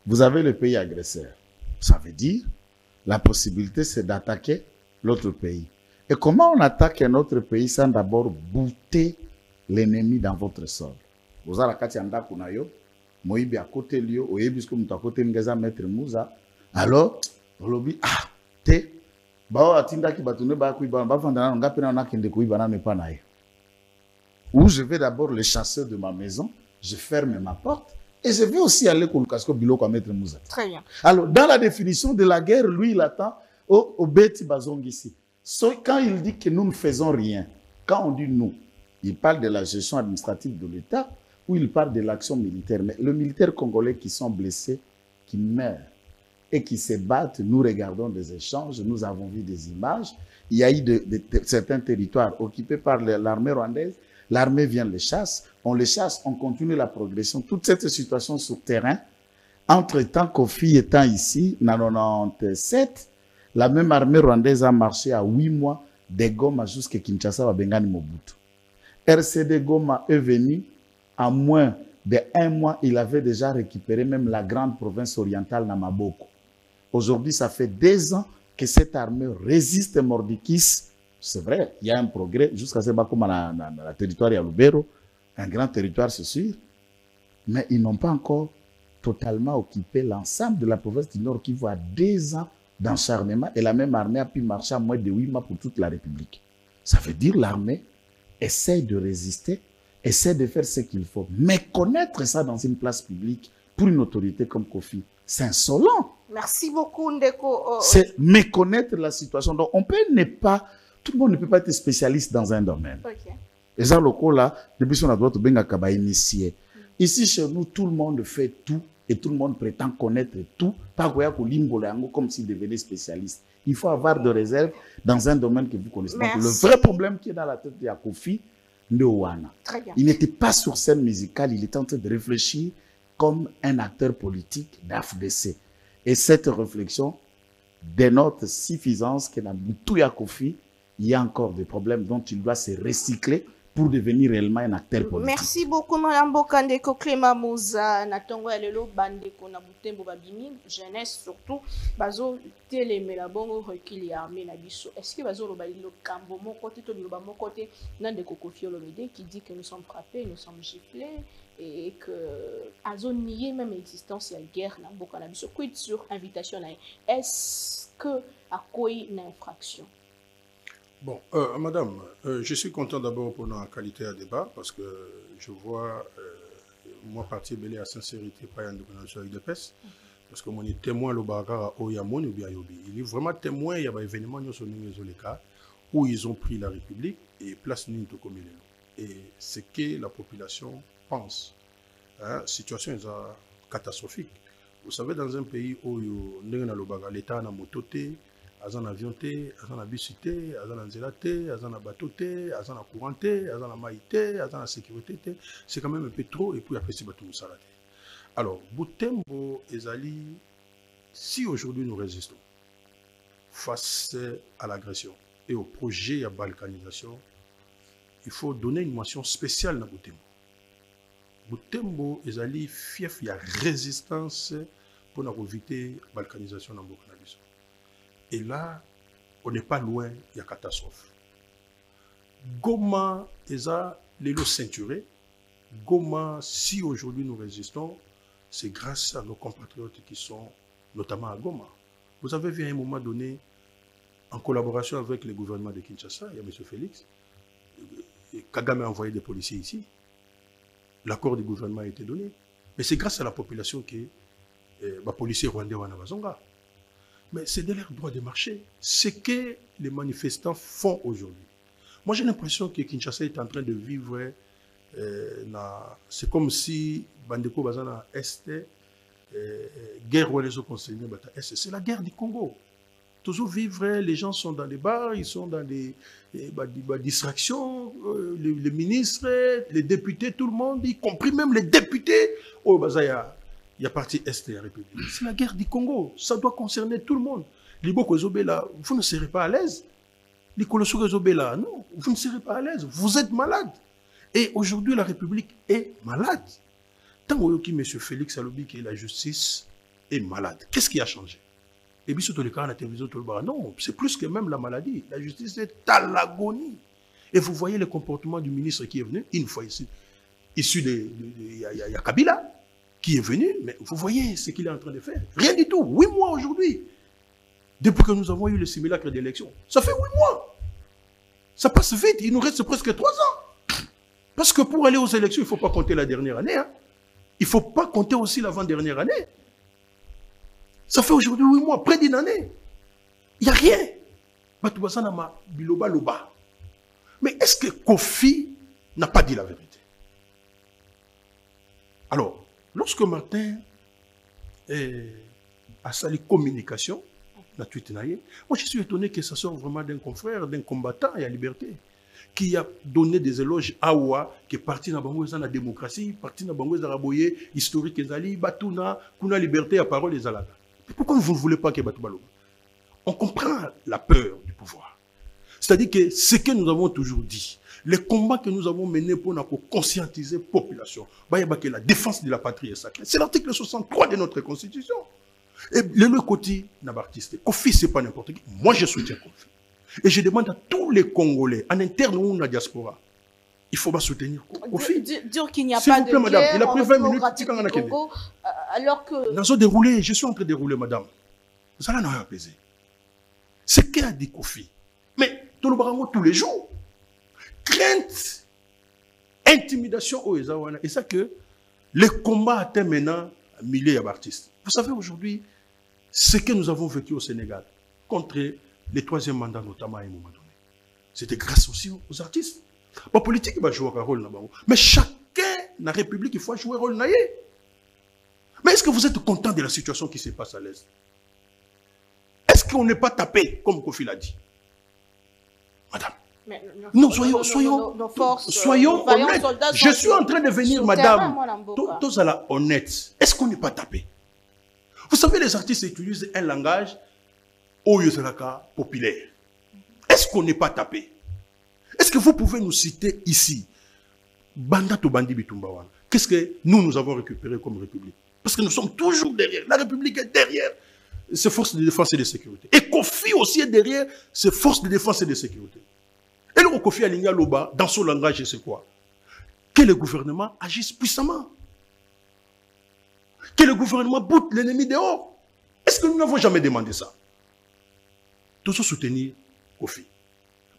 vous avez le pays agresseur. Ça veut dire, la possibilité c'est d'attaquer l'autre pays. Et comment on attaque un autre pays sans d'abord bouter l'ennemi dans votre sol? Vous avez la carte yanda kunayo, moibi à côté lio, oyebi comme tu à côté ngeza maître Mouza. Alors, olobi te ba atinda ki batune ba kuiba ba vandana nga pena na kende kuiba na ne pas nae. Ou je vais d'abord le chasser de ma maison, je ferme ma porte et je vais aussi aller pour le casco biloko à maître Mouza. Très bien. Alors, dans la définition de la guerre, lui il attend au beti bazongisi. Quand il dit que nous ne faisons rien, quand on dit nous, il parle de la gestion administrative de l'État ou il parle de l'action militaire. Mais le militaire congolais qui sont blessés, qui meurent et qui se battent, nous regardons des échanges, nous avons vu des images. Il y a eu certains territoires occupés par l'armée rwandaise. L'armée vient les chasse, on continue la progression. Toute cette situation sur terrain, entre-temps, Kofi étant ici, en 1997, la même armée rwandaise a marché à 8 mois de Goma jusqu'à Kinshasa, à Bengani Mobutu. RCD Goma est venu, en moins de 1 mois, il avait déjà récupéré même la grande province orientale Namaboko. Aujourd'hui, ça fait 2 ans que cette armée résiste à Mordikis. C'est vrai, il y a un progrès jusqu'à ce moment dans le territoire de Lubero, un grand territoire, c'est sûr, mais ils n'ont pas encore totalement occupé l'ensemble de la province du Nord qui voit 2 ans d'encharnement et la même armée a pu marcher à moins de 8 mois pour toute la République. Ça veut dire l'armée essaye de résister essaie de faire ce qu'il faut. Mais connaître ça dans une place publique, pour une autorité comme Kofi, c'est insolent. Merci beaucoup, Ndeko. C'est méconnaître la situation. Donc, on peut ne pas, tout le monde ne peut pas être spécialiste dans un domaine. Ok. Et ça, le coup là, depuis on a droit de initier. Ici, chez nous, tout le monde fait tout et tout le monde prétend connaître tout. Pas comme s'il devenait spécialiste. Il faut avoir de réserve dans un domaine que vous connaissez. Donc, le vrai problème qui est dans la tête de Kofi, Très bien. il n'était pas sur scène musicale, il était en train de réfléchir comme un acteur politique d'AFDC. Et cette réflexion dénote suffisance que dans tout Kofi, il y a encore des problèmes dont il doit se recycler pour devenir réellement un acteur politique. Merci beaucoup, Mme Bokandeko Clément Mouza, Natongo Elelo, Bandeko Nabutembo Babimi, jeunesse surtout, Bazo Télémela Bongo Rekili Armé Nabiso. Est-ce que Bazo Lobalilo Kambo, mon côté, tout le monde, mon côté, Nandeko Kofi Olomide, qui dit que nous sommes frappés, nous sommes giflés, et que Azo nié même l'existence de la guerre, Namboka Nabiso. Quid sur invitation, est-ce que à quoi une infraction? Bon, madame, je suis content d'abord pour la qualité à débat parce que je vois, moi, parti belé à sincérité, pas un de de peste, parce que mon est témoin le bagarre à Oyamon ou bien Yobi. Il est vraiment témoin, il y a un événement où ils ont pris la République et place Ninto comme il est. Et c'est que la population pense. Hein, situation est catastrophique. Vous savez, dans un pays où l'État a mototé, azan avion té, azan bus té, azan nzela té, azan bateau té, azan courant té, azan maï té, azan sécurité té, c'est quand même un peu trop et puis après c'est bateau musala té. Alors, Butembo ezali, si aujourd'hui nous résistons face à l'agression et au projet à balkanisation, il faut donner une mention spéciale à Butembo. Butembo ezali fief, il y a résistance pour éviter la balkanisation dans Burkina Faso. Et là, on n'est pas loin, il y a catastrophe. Goma est les lots ceinturés. Goma, si aujourd'hui nous résistons, c'est grâce à nos compatriotes qui sont notamment à Goma. Vous avez vu à un moment donné, en collaboration avec le gouvernement de Kinshasa, il y a M. Félix, Kagame a envoyé des policiers ici. L'accord du gouvernement a été donné. Mais c'est grâce à la population que les policiers rwandais ont Wanabazonga. Mais c'est de leur droit de marcher. Ce que les manifestants font aujourd'hui. Moi, j'ai l'impression que Kinshasa est en train de vivre. C'est comme si Bandeko Bazana Est, guerre où les autres conseillers, c'est la guerre du Congo. Toujours vivre, les gens sont dans les bars, ils sont dans les distractions, les ministres, les députés, tout le monde, y compris même les députés. Oh, Bazaya. Il y a parti Est de la République. C'est la guerre du Congo. Ça doit concerner tout le monde. Libo Zobela, vous ne serez pas à l'aise. Les Colosso Zobela, non, vous ne serez pas à l'aise. Vous êtes malade. Et aujourd'hui, la République est malade. Tant que M. Félix Alobi, qui est la justice, est malade. Qu'est-ce qui a changé? Et puis, surtout le cas à la télévision, non, c'est plus que même la maladie. La justice est à l'agonie. Et vous voyez le comportement du ministre qui est venu, une fois ici, issu de Kabila, qui est venu, mais vous voyez ce qu'il est en train de faire. Rien du tout. 8 mois aujourd'hui. Depuis que nous avons eu le simulacre d'élection. Ça fait 8 mois. Ça passe vite. Il nous reste presque 3 ans. Parce que pour aller aux élections, il ne faut pas compter la dernière année. Hein. Il ne faut pas compter aussi l'avant-dernière année. Ça fait aujourd'hui 8 mois, près d'une année. Il n'y a rien. Mais est-ce que Kofi n'a pas dit la vérité? Alors, lorsque Martin a sali communication, moi je suis étonné que ça sorte vraiment d'un confrère, d'un combattant et à liberté, qui a donné des éloges à Awa, qui est parti dans la démocratie, parti dans la raboye, historique, Batuna, Kuna liberté à parole et Zalaga. Pourquoi vous ne voulez pas que Batubalo? On comprend la peur du pouvoir. C'est-à-dire que ce que nous avons toujours dit, les combats que nous avons menés pour conscientiser la population, la défense de la patrie est sacrée. C'est l'article 63 de notre Constitution. Et le côté n'a pas artiste. Kofi, ce n'est pas n'importe qui. Moi, je soutiens Kofi. Et je demande à tous les Congolais, en interne ou en diaspora, il faut pas soutenir Kofi. Dire qu'il n'y a pas de guerre, madame, il a pris 20 minutes Congo, alors que... Dans déroulé, je suis en train de dérouler, madame. Ça n'a rien apaisé. C'est qu'a dit Kofi. Mais tout le barango tous les jours. Crainte intimidation aux Ezawana. Et ça que les combats atteignent maintenant milliers d'artistes. Vous savez aujourd'hui, ce que nous avons vécu au Sénégal, contre les troisième mandats notamment à un moment donné, c'était grâce aussi aux artistes. La politique va jouer un rôle là-bas. Mais chacun dans la République, il faut jouer un rôle là. Mais est-ce que vous êtes content de la situation qui se passe à l'Est? Est-ce qu'on n'est pas tapé, comme Kofi l'a dit? Madame. Non, soyons honnêtes. Je suis en train de venir, madame. Tous à la honnête. Est-ce qu'on n'est pas tapé? Vous savez, les artistes utilisent un langage populaire. Est-ce qu'on n'est pas tapé? Est-ce que vous pouvez nous citer ici Banda to Bandi Bitumbawan? Qu'est-ce que nous avons récupéré comme République? Parce que nous sommes toujours derrière. La République est derrière ses forces de défense et de sécurité. Et Kofi aussi est derrière ses forces de défense et de sécurité. Et le Kofi Alinga Loba, dans son langage, c'est quoi? Que le gouvernement agisse puissamment. Que le gouvernement boute l'ennemi dehors. Est-ce que nous n'avons jamais demandé ça? Tous soutenir Kofi.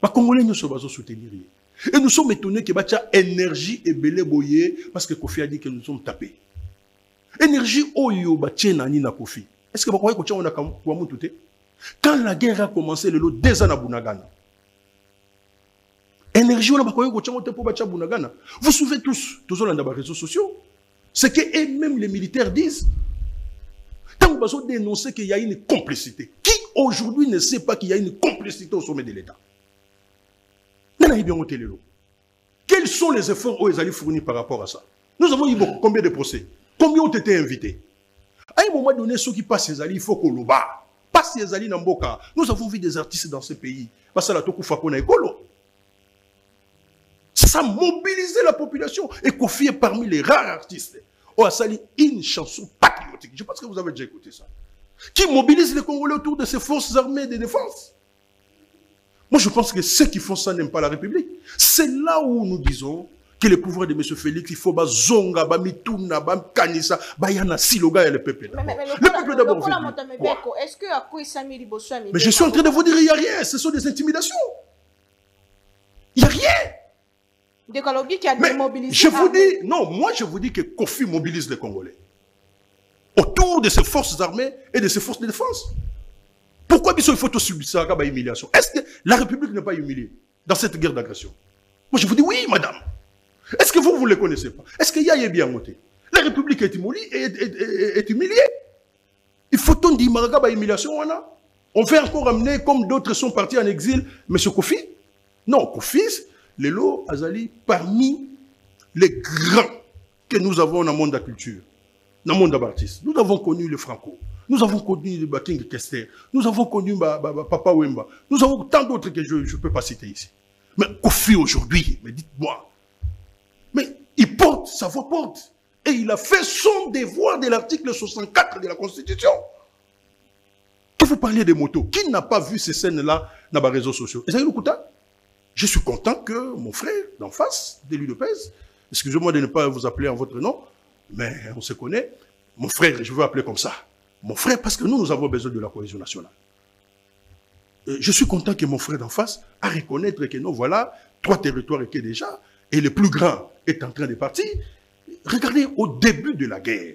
Les Congolais ne sont pas soutenir. Et nous sommes étonnés que y a énergie et belé boyé parce que Kofi a dit que nous sommes tapés. Énergie oyo nani na Kofi. Est-ce que vous croyez qu'on a tout? Quand la guerre a commencé, le lot 2 ans à Bunagana. Énergie, on a pas pour Bunagana. Vous souvenez tous dans les réseaux sociaux, ce que même les militaires disent. Tant que vous dénoncez qu'il y a une complicité. Qui aujourd'hui ne sait pas qu'il y a une complicité au sommet de l'État? Quels sont les efforts où ils allaient fournir par rapport à ça? Nous avons eu combien de procès? Combien ont été invités? À un moment donné, ceux qui passent ces alliés, il faut qu'on le bat. Passe ces alliés dans Mboka. Nous avons vu des artistes dans ce pays. Parce que la Toku Fakona et Kolo. Ça a mobilisé la population. Et Kofi est parmi les rares artistes. On a sali une chanson patriotique. Je pense que vous avez déjà écouté ça. Qui mobilise les Congolais autour de ces forces armées de défense. Moi, je pense que ceux qui font ça n'aiment pas la République. C'est là où nous disons que le pouvoir de M. Félix, il faut zonga, mituna, kanisa, yana siloga et le peuple. Le peuple d'abord. Est-ce que à quoi Sami Bosso? Mais je suis en train de vous dire, il n'y a rien. Ce sont des intimidations. Il n'y a rien. Mais je vous dis, non, moi je vous dis que Kofi mobilise les Congolais autour de ses forces armées et de ses forces de défense. Pourquoi il faut subir ça, humiliation? Est-ce que la République n'est pas humiliée dans cette guerre d'agression? Moi je vous dis oui, madame. Est-ce que vous ne les connaissez pas? Est-ce qu'il y a bien monté? La République est humiliée. Il faut on dire humiliation. On fait encore amener comme d'autres sont partis en exil. M. Kofi? Non, Kofi, les lots Azali, parmi les grands que nous avons dans le monde de la culture, dans le monde de l'artiste. Nous avons connu le Franco. Nous avons connu le King Kester. Nous avons connu Papa Wemba. Nous avons tant d'autres que je ne peux pas citer ici. Mais Kofi aujourd'hui, mais dites-moi, mais il porte sa voix porte. Et il a fait son devoir de l'article 64 de la Constitution. Que vous parlez des motos. Qui n'a pas vu ces scènes-là dans les réseaux sociaux? Je suis content que mon frère d'en face, d'Élu Lopez, excusez-moi de ne pas vous appeler en votre nom, mais on se connaît, mon frère, je veux appeler comme ça. Mon frère, parce que nous avons besoin de la cohésion nationale. Je suis content que mon frère d'en face a reconnaître que non, voilà, 3 territoires étaient déjà, et le plus grand est en train de partir. Regardez, au début de la guerre,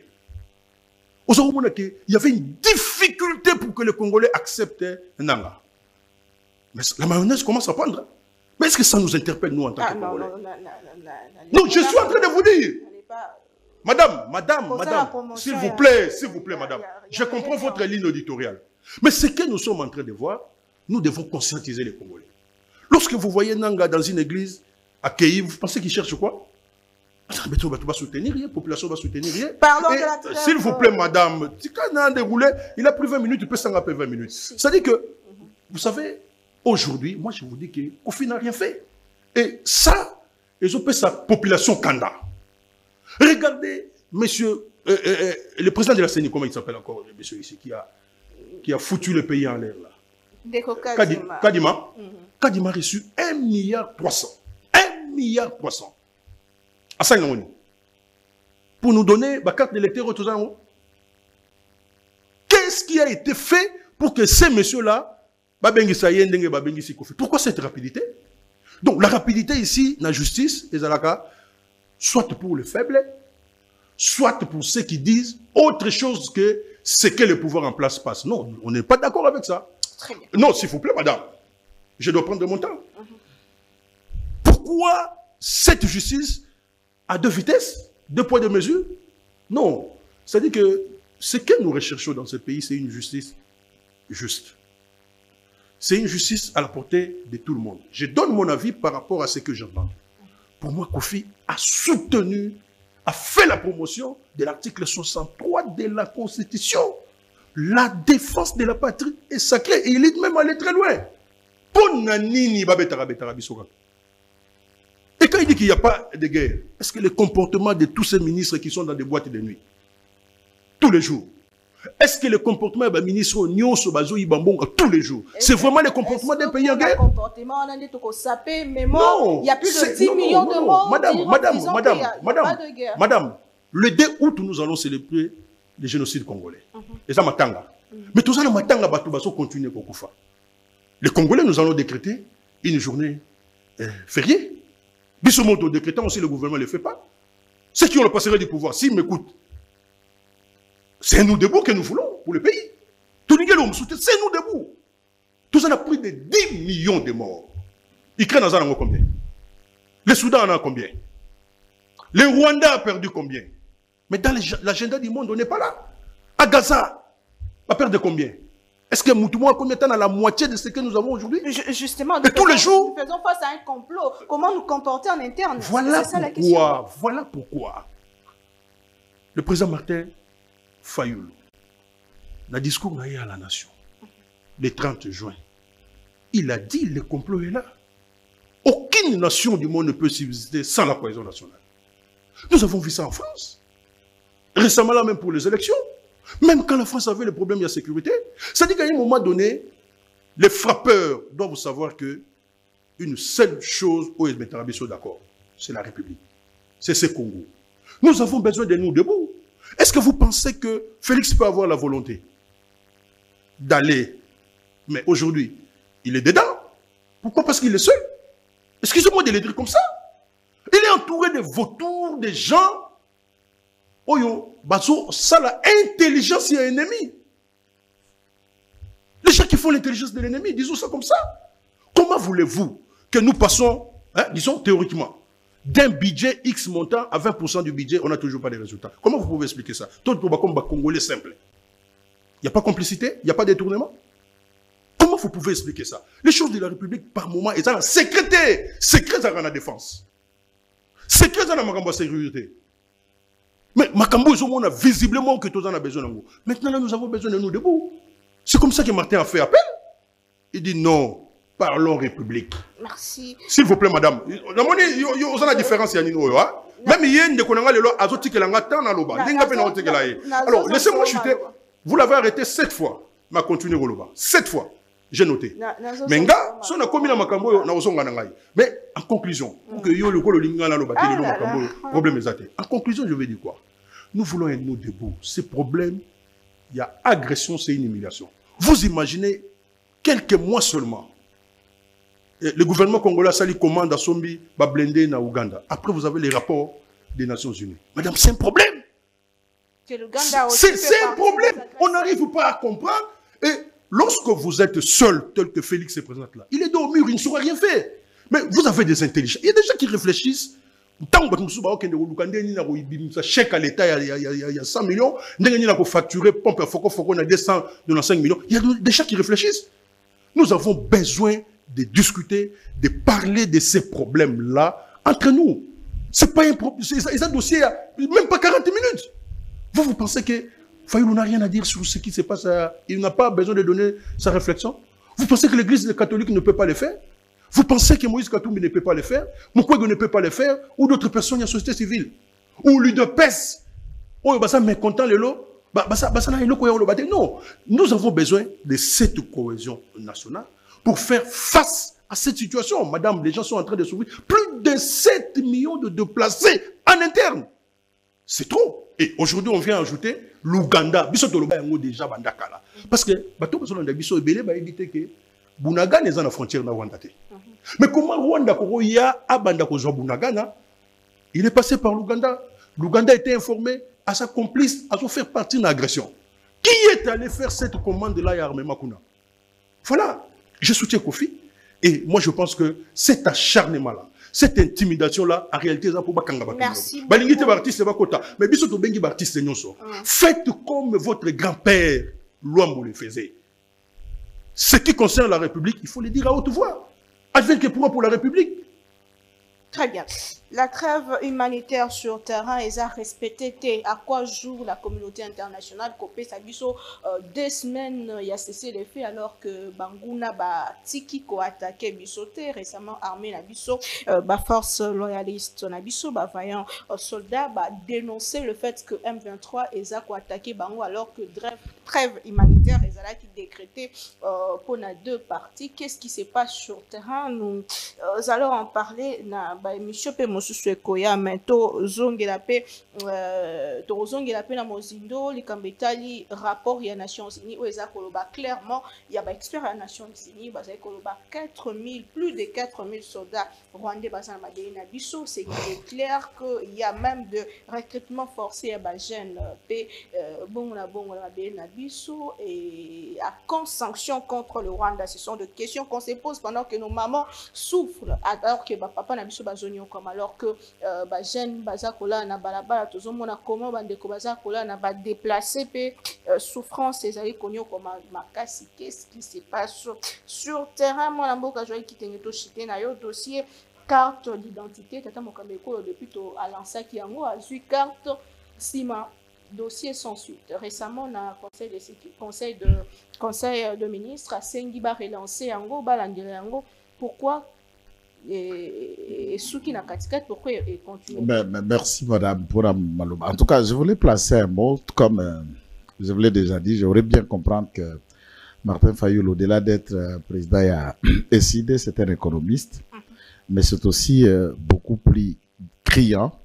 il y avait une difficulté pour que les Congolais acceptent Nanga. Mais la mayonnaise commence à prendre. Mais est-ce que ça nous interpelle, nous, en tant que Congolais? Non, je suis en train de vous dire. Madame, s'il vous plaît, madame. Je comprends votre ligne éditoriale. Mais ce que nous sommes en train de voir, nous devons conscientiser les Congolais. Lorsque vous voyez Nanga dans une église, accueilli, vous pensez qu'il cherche quoi? On va soutenir rien, la population va soutenir rien. S'il vous plaît, madame, il a pris 20 minutes, il peut s'en rappeler 20 minutes. C'est-à-dire que, vous savez, aujourd'hui, moi je vous dis que Kofi n'a rien fait. Et ça, ils ont fait sa population Kanda. Regardez, monsieur, le président de la CENI, comment il s'appelle encore, monsieur ici, qui a foutu le pays en l'air là. Kadima. Kadima a reçu 1,3 milliard. 1,3 milliard. À 5 ans. Pour nous donner la carte de l'électeur. Qu'est-ce qui a été fait pour que ces messieurs-là, pourquoi cette rapidité? Donc la rapidité ici, la justice, soit pour les faibles, soit pour ceux qui disent autre chose que ce que le pouvoir en place passe. Non, on n'est pas d'accord avec ça. Très bien. Non, s'il vous plaît, madame, je dois prendre mon temps. Pourquoi cette justice à deux vitesses, deux poids, deux mesures? Non. C'est-à-dire que ce que nous recherchons dans ce pays, c'est une justice juste. C'est une justice à la portée de tout le monde. Je donne mon avis par rapport à ce que j'entends. Pour moi, Kofi a soutenu, a fait la promotion de l'article 63 de la Constitution. La défense de la patrie est sacrée. Et il est même allé très loin. Et quand il dit qu'il n'y a pas de guerre, est-ce que le comportement de tous ces ministres qui sont dans des boîtes de nuit, tous les jours, est-ce que le comportement des ministres tous les jours, c'est vraiment le comportement d'un pays en guerre? Non, il y a plus de 10 millions de morts. Madame, le 2 août, nous allons célébrer le génocide congolais. Et ça, Matanga. Mais tout ça, Matanga va continuer pour Koufa. Les Congolais, nous allons décréter une journée fériée. Bissomoto décrétant aussi, le gouvernement ne le fait pas. Ceux qui ont le passerai du pouvoir, s'ils m'écoutent, c'est nous debout que nous voulons pour le pays. Tout le monde c'est nous debout. Tout ça a pris de 10 millions de morts. L'Ukraine en a combien? Le Soudan en a combien? Le Rwanda a perdu combien? Mais dans l'agenda du monde, on n'est pas là. À Gaza, a perdu combien? Est-ce que Moutoumou a combien de temps à la moitié de ce que nous avons aujourd'hui? Justement, tous les jours, nous faisons face à un complot. Comment nous comporter en interne? Voilà pourquoi, voilà pourquoi le président Martin Fayoulou, dans le discours à la nation, le 30 juin, il a dit le complot est là. Aucune nation du monde ne peut subsister sans la cohésion nationale. Nous avons vu ça en France. Récemment là même pour les élections. Même quand la France avait le problème de la sécurité, ça dit qu'à un moment donné, les frappeurs doivent savoir que une seule chose où ils mettent d'accord, c'est la République. C'est ce Congo. Nous avons besoin de nous debout. Est-ce que vous pensez que Félix peut avoir la volonté d'aller? Mais aujourd'hui, il est dedans. Pourquoi? Parce qu'il est seul. Excusez-moi de le dire comme ça. Il est entouré de vautours, de gens. Oyo, bazo, ça la intelligence et ennemi. Les gens qui font l'intelligence de l'ennemi, disons ça comme ça. Comment voulez-vous que nous passons, disons théoriquement, d'un budget X montant à 20% du budget, on n'a toujours pas de résultats? Comment vous pouvez expliquer ça? Tout le monde congolais simple. Il n'y a pas complicité, il n'y a pas détournement. Comment vous pouvez expliquer ça? Les choses de la République, par moment, elles sont secrétées. Secrètes dans la défense. Secrètes dans la sécurité. Mais Makambo, on a visiblement que tous en a besoin de nous. Maintenant, là, nous avons besoin de nous debout. C'est comme ça que Martin a fait appel. Il dit non, parlons République. Merci. S'il vous plaît, madame. Il y a une différence. Même il y a une alors, laissez-moi chuter. Vous l'avez arrêté 7 fois. Ma continué au loba. 7 fois. J'ai noté. Mais en conclusion, en conclusion, je vais dire quoi? Nous voulons être nous debout. Ce problème, il y a agression, c'est une humiliation. Vous imaginez, quelques mois seulement, le gouvernement congolais a commande à Sombi, va blender na Ouganda. Après, vous avez les rapports des Nations Unies. Madame, c'est un problème. C'est un problème. On n'arrive pas à comprendre. Et lorsque vous êtes seul, tel que Félix se présente là, il est dos au mur, il ne saura rien faire. Mais vous avez des intelligents. Il y a des gens qui réfléchissent. Tant que nous avons chèque à l'État, il y a 100 millions. Nous avons facturé, pompe à Foko, on a 295 millions. Il y a des gens qui réfléchissent. Nous avons besoin de discuter, de parler de ces problèmes-là entre nous. Ce n'est pas un problème. C'est un dossier, même pas 40 minutes. Vous pensez que Fayoulou n'a rien à dire sur ce qui se passe? Il n'a pas besoin de donner sa réflexion? Vous pensez que l'Église catholique ne peut pas le faire? Vous pensez que Moïse Katumbi ne peut pas le faire? Mukwege ne peut pas le faire? Ou d'autres personnes de la société civile? Ou l'UDPS? Oh, bah ça mécontent le lot? Non, nous avons besoin de cette cohésion nationale pour faire face à cette situation. Madame, les gens sont en train de souffrir. Plus de 7 millions de déplacés en interne. C'est trop. Et aujourd'hui, on vient ajouter l'Ouganda. Déjà parce que éviter que Bunaga n'est pas la frontière de Rwanda. Mais comment Rwanda a Bunaga Il est passé par l'Ouganda. L'Ouganda a été informé à sa complice, à se faire partie de l'agression. Qui est allé faire cette commande-là à Armé Makuna? Voilà, je soutiens Kofi. Et moi, je pense que cet acharnement-là, cette intimidation-là, en réalité, c'est pour Bakanga. Merci beaucoup. Mais faites comme votre grand-père Luambo le faisait. Ce qui concerne la République, il faut le dire à haute voix. Advienne que pour la République. Très bien. La trêve humanitaire sur terrain est à respecter. À quoi joue la communauté internationale? Copé Sabiso, 2 semaines, il y a cessé les faits alors que Bangouna ba Tiki ko attaqué Bissoté récemment armé Nabiso, ba force loyaliste Nabiso, ba vaillant soldats ba dénoncé le fait que M23 est attaqué Bango alors que trêve humanitaire est là qui décrété pour les 2 parties. Qu'est-ce qui se passe sur terrain? Nous allons en parler na ba émission pe Koya mento zongela pe na mozindo likambetali rapport ya Nations Unies où eza koloba clairement il y a ba expert ya Nations Unies bazali koloba 4000 plus de 4000 soldats rwandais bazana madei na biso. C'est clair que il y a même de recrutement forcé ya ba jeunes pe bongo na madei na biso. Et à quand sanction contre le Rwanda? Ce sont des questions qu'on se pose pendant que nos mamans souffrent alors que ba papa na biso bazonyo comme alors que ba jeune bazakola na balabala tozomona comment bandeko bazakola na ba déplacer pe souffrance ezali konyo comme makasi. Qu'est-ce qui se passe sur terrain? Moi na mboka joye kitenge to chité na yo dossier carte d'identité tata mokambeko depuis to alansaki yango azui carte sima dossier sans suite. Récemment na conseil de ministre a sengi ba relancer yango balandira yango. Pourquoi? Et ceux qui n'ont pas pourquoi ils continuent. Merci madame pour Maloba. En tout cas, je voulais placer un mot, comme je vous l'ai déjà dit, j'aurais bien comprendre que Martin Fayulu, au-delà d'être président, il a décidé, c'est un économiste, mais c'est aussi beaucoup plus criant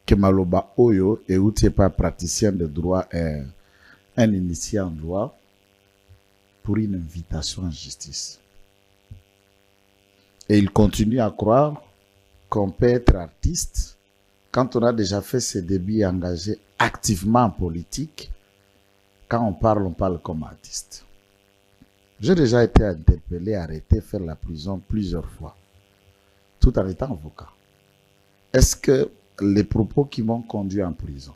que Maloba Oyo, et où tu n'es pas praticien de droit, un initié en droit, pour une invitation en justice. Et il continue à croire qu'on peut être artiste quand on a déjà fait ses débuts engagés activement en politique. Quand on parle comme artiste. J'ai déjà été interpellé, arrêté, faire la prison plusieurs fois, tout en étant avocat. Est-ce que les propos qui m'ont conduit en prison,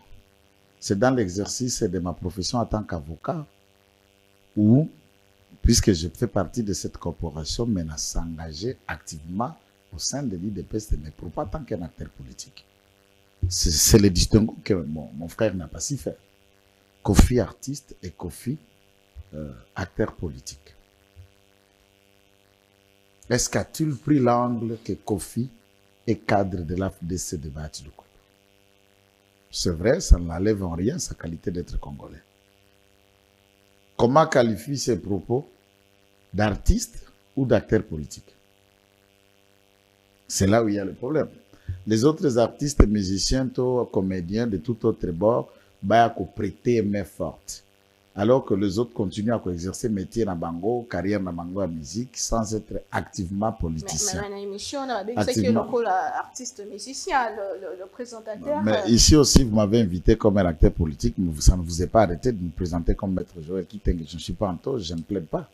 c'est dans l'exercice de ma profession en tant qu'avocat ou puisque je fais partie de cette corporation, mais à s'engager activement au sein de l'IDPS de mes propos en tant qu'un acteur politique. C'est le distinguo que mon frère n'a pas si fait. Kofi artiste et Kofi acteur politique. Est-ce qu'a-t-il pris l'angle que Kofi est cadre de l'AFDC de Batiloukou? C'est vrai, ça n'enlève en rien sa qualité d'être congolais. Comment qualifie ses propos d'artiste ou d'acteur politique? C'est là où il y a le problème. Les autres artistes, musiciens, comédiens de tout autre bord, bah, prêter main forte. Alors que les autres continuent à exercer métier dans Bango, carrière dans Bango à musique, sans être activement politiciens. Mais dans l'émission, on a dit que le rôle artiste musicien, le présentateur. Mais ici aussi, vous m'avez invité comme un acteur politique, mais ça ne vous est pas arrêté de me présenter comme maître Joël Kitenge. Je ne suis pas en tort, je ne plaide pas.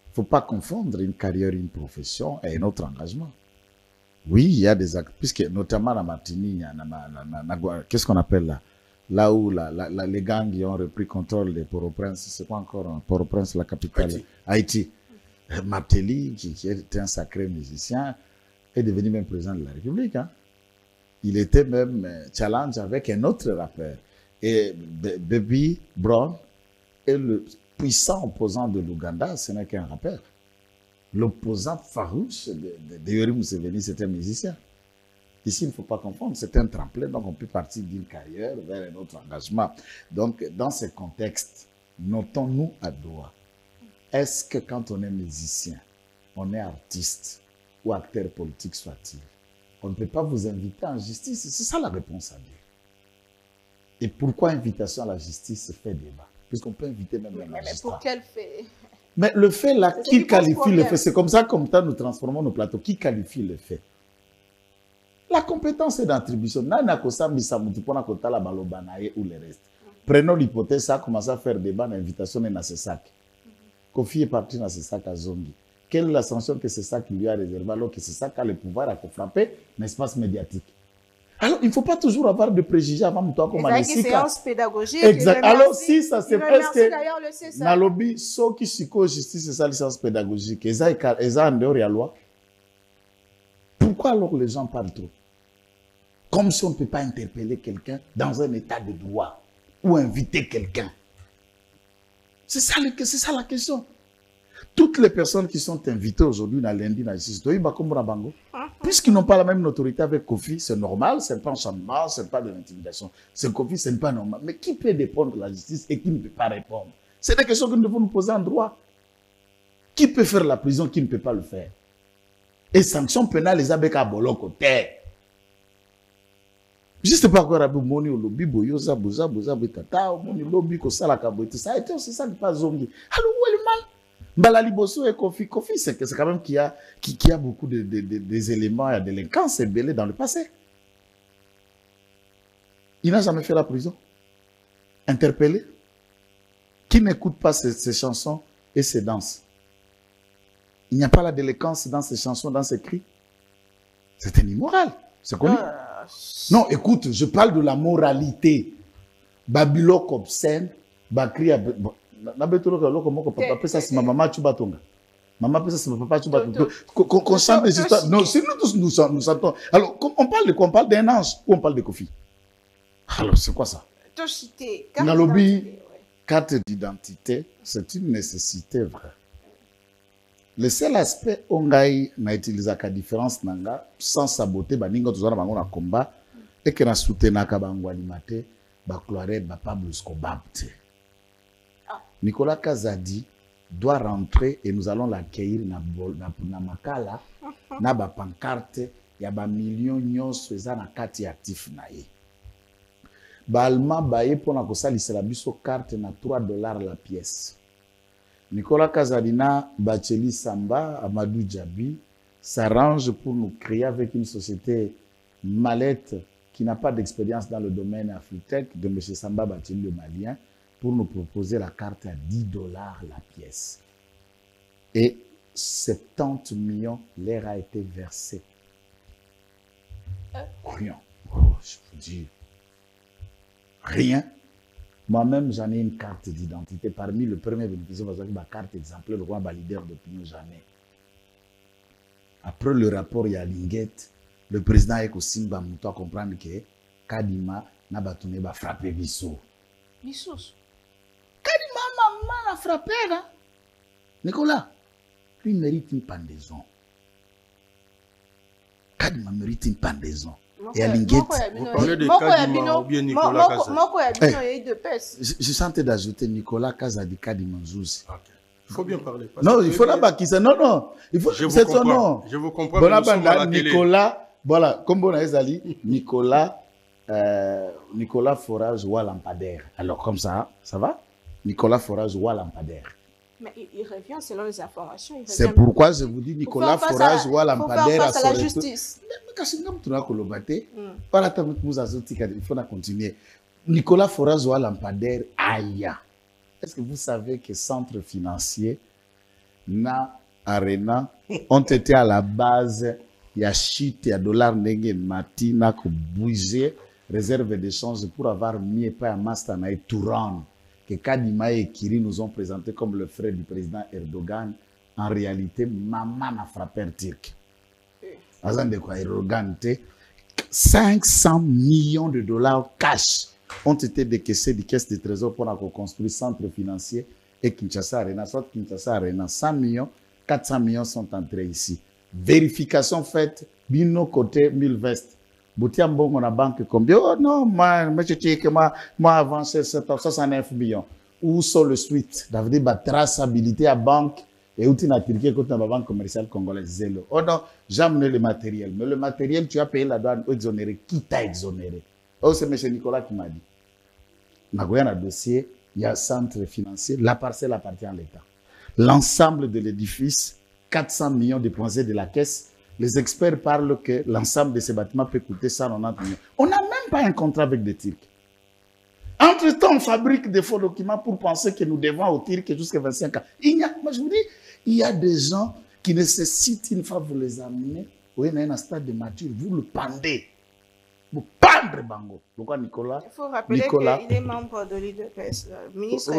Il ne faut pas confondre une carrière, une profession et un autre engagement. Oui, il y a des actes, puisque notamment la Martinique, qu'est-ce qu'on appelle là? Là où les gangs qui ont repris contrôle de Port-au-Prince, c'est quoi encore Port-au-Prince, la capitale? Haïti. Martelly, qui était un sacré musicien, est devenu même président de la République. Hein. Il était même challenge avec un autre rappeur. Et Baby Brown est le puissant opposant de l'Ouganda, ce n'est qu'un rappeur. L'opposant farouche de Yoweri Museveni, c'est un musicien. Ici, il ne faut pas confondre, c'est un tremplin, donc on peut partir d'une carrière vers un autre engagement. Donc, dans ce contexte, notons-nous à Doha. Est-ce que quand on est musicien, on est artiste ou acteur politique soit-il, on ne peut pas vous inviter en justice? C'est ça la réponse à dire. Et pourquoi invitation à la justice fait débat? Puisqu'on peut inviter même un magistrat. Mais pour quel fait? Mais le fait là, qui qualifie le fait? C'est comme ça, comme ça, nous transformons nos plateaux. Qui qualifie le fait? La compétence d'attribution. Nana kosambi samuti pona kotala balobanaye ou le reste. Prenons l'hypothèse, ça a commencé à faire débat d'invitation dans ce sac. Kofi est parti dans ce sac à Zongi. Quelle est la sanction que ce sac lui a réservé alors que ce sac a le pouvoir à frapper l'espace médiatique? Alors, il ne faut pas toujours avoir de préjugés avant de toi comme un séance pédagogique. Exact. Alors, si ça c'est presque... d'ailleurs le CSA. Nalobi, ceux qui psycho justice, c'est ça, la séance pédagogique. Ils ont en dehors de la loi. Pourquoi alors les gens parlent trop? Comme si on ne peut pas interpeller quelqu'un dans un état de droit ou inviter quelqu'un. C'est ça la question. Toutes les personnes qui sont invitées aujourd'hui dans lundi, dans le puisqu'ils n'ont pas la même autorité avec Kofi, c'est normal, ce n'est pas un changement, ce n'est pas de l'intimidation. C'est Kofi, ce n'est pas normal. Mais qui peut répondre à la justice et qui ne peut pas répondre? C'est des questions que nous devons nous poser en droit. Qui peut faire la prison, qui ne peut pas le faire? Et sanctions pénales, les abeka bolo côté. Je ne sais pas quoi rabou moni au lobby boyoza boza betata moni lobby ko sala kaboite. Ça a été aussi ça qui pas zongi. Alors où est le mal? Balali Bosso et Kofi, c'est quand même qui a beaucoup des éléments à délinquance belés dans le passé. Il n'a jamais fait la prison. Interpellé. Qui n'écoute pas ces chansons et ces danses? Il n'y a pas la délinquance dans ces chansons, dans ces cris. C'est un immoral. C'est connu. Non, écoute, je parle de la moralité. Babylok obscène, Bakri qu'on chante des histoires. Non, c'est nous tous nous chantons. Alors, on parle de quoi? On parle d'un ange ou on parle de Kofi? Alors, c'est quoi ça? Carte d'identité, c'est une nécessité vraie. Le seul aspect ongai na utilisé la différence nanga sans saboter baninga tozana bango na combat et que na soutenaka bango alimate ba cloire ba Pablo Escobar. Nicolas Kazadi doit rentrer et nous allons l'accueillir na makala na ba pancarte ya ba millions nyonso eza na kati actif na ye. Ba allemand baye pona ko salisela biso carte na $3 la pièce. Nicolas Kazadina, Bacheli Samba, Amadou Djabi s'arrange pour nous créer avec une société mallette qui n'a pas d'expérience dans le domaine Afritech de M. Samba Bacheli le Malien pour nous proposer la carte à $10 la pièce. Et 70 millions leur a été versé. Rien. Oh, je vous dis. Rien. Moi-même, j'en ai une carte d'identité. Parmi le premier bénéficiaire, vous avez ma carte exemplaire, le roi leader d'opinion jamais. Après le rapport, il y a Linguette. Le président Eko Simba Mouto comprendre que Kadima n'a pas frappé Bissou. Bissou. Kadima, maman a frappé, là. Nicolas, lui mérite une pendaison. Kadima mérite une pendaison. Et à Linguette, vous parlez de Kadima ou bien Nicolas Kazadi? Je sentais d'ajouter Nicolas Kazadi Kadima Zouzi. Il faut bien parler. Non, il faut là-bas qui ça. Non. Il faut, c'est son nom. Je vous comprends. Bon, Nicolas, voilà, comme bon Ezali, Nicolas Forage ou Lampadaire. Alors, comme ça va? Nicolas Forage ou Lampadaire. Mais il revient selon les informations. C'est pourquoi je vous dis Nicolas Forage ou Lampadaire à la justice. Il faut continuer. Nicolas Forage ou Lampadaire, aïe. Est-ce que vous savez que centre financier, na Arena, ont été à la base, il y a chute, il y a dollar, matina, bouger, réserve d'échange pour avoir mis pas un mastana et Touran, que Kadima et Kiri nous ont présenté comme le frère du président Erdogan. En réalité, maman a frappé un Turc. 500 millions de dollars cash ont été décaissés des caisses de trésor pour construire centre financier et Kinshasa Arena. Soit Kinshasa Arena, 100 millions, 400 millions sont entrés ici. Vérification faite, bino côté 1000 vestes. Boutiambo, mon banque combien? Oh non, moi avancé 69 millions. Où sont le suite? D'avoir la traçabilité à banque et où tu n'as tiré contre la banque commerciale congolaise Zelo. Oh non, j'ai amené le matériel. Mais le matériel, tu as payé la douane exonéré. Qui t'a exonéré? Oh, c'est M. Nicolas qui m'a dit. Dans un dossier, il y a un centre financier. La parcelle appartient à l'État. L'ensemble de l'édifice, 400 millions dépensés de la caisse, les experts parlent que l'ensemble de ces bâtiments peut coûter 190 millions. On n'a même pas un contrat avec des Turcs. Entre-temps, on fabrique des faux documents pour penser que nous devons aux Turcs jusqu'à 25 ans. Moi, je vous dis, il y a des gens qui nécessitent, une fois vous les amenez, vous êtes dans un stade de mature, vous le pendez. Vous pendre Bango. Pourquoi Nicolas? Il faut rappeler qu'il est membre de l'IDPS, ministre.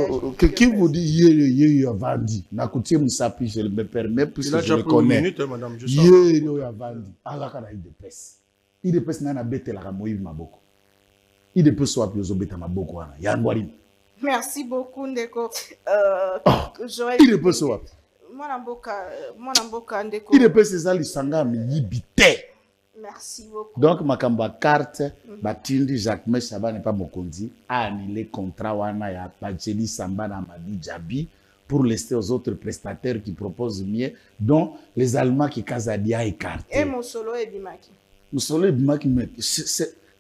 Qui vous dit, il a vendu. Nakoutié Moussapi, je me permets, puisque je le connais. Madame, Il a vendu. Alors, il a l'IDPS. l'IDPS n'a pas bêté la Moïse Maboko. l'IDPS soit plus obéta Maboko. Merci beaucoup, Ndeko. l'IDPS soit. Moi, Namboka, Ndeko. l'IDPS, c'est ça, l'Isanga, mais l'Ibité. Merci beaucoup. Donc, Makamba carte, Batindi Jacques Meshaba n'est pas Mokondi, a annulé le contrat Wana ya Pacheli Samba na Madi Djabi pour laisser aux autres prestataires qui proposent mieux, dont les Allemands qui Kazadi a écarté. Et Moussolo et Bimaki. Moussolo et Bimaki,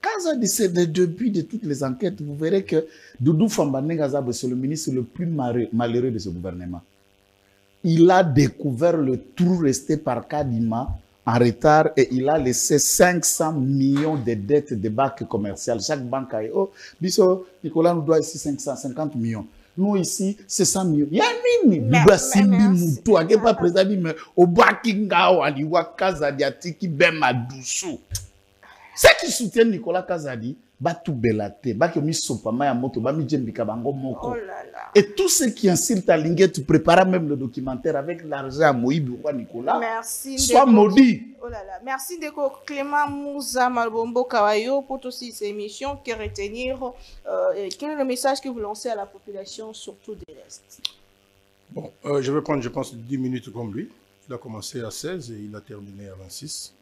Kazadi, c'est le début de toutes les enquêtes. Vous verrez que Doudou Fambane Gazab, c'est le ministre le plus malheureux de ce gouvernement. Il a découvert le trou resté par Kadima en retard et il a laissé 500 millions de dettes de banques commerciales. Chaque banque a dit, oh, Bisso, Nicolas nous doit ici 550 millions. Nous ici, c'est 100 millions. Il y a une Biba Simbi Moutou, il n'y a pas président, mais au Bakingao, à l'Iwa Kazadi, qui bema doussou. Ceux qui soutiennent Nicolas Kazadi, tout belate, mi sopama ya moto, mi djembika bango moko. Et tous ceux qui incitent à Linguette préparent même le documentaire avec l'argent à Moïbi ou Nicolas. Merci. Sois maudit. Oh là là. Merci Ndeko Clément Mouza Malbombo Kawayo pour toutes ces émissions. Que retenir quel est le message que vous lancez à la population, surtout de l'Est? Bon, je vais prendre, je pense, 10 minutes comme lui. Il a commencé à 16 et il a terminé à 26.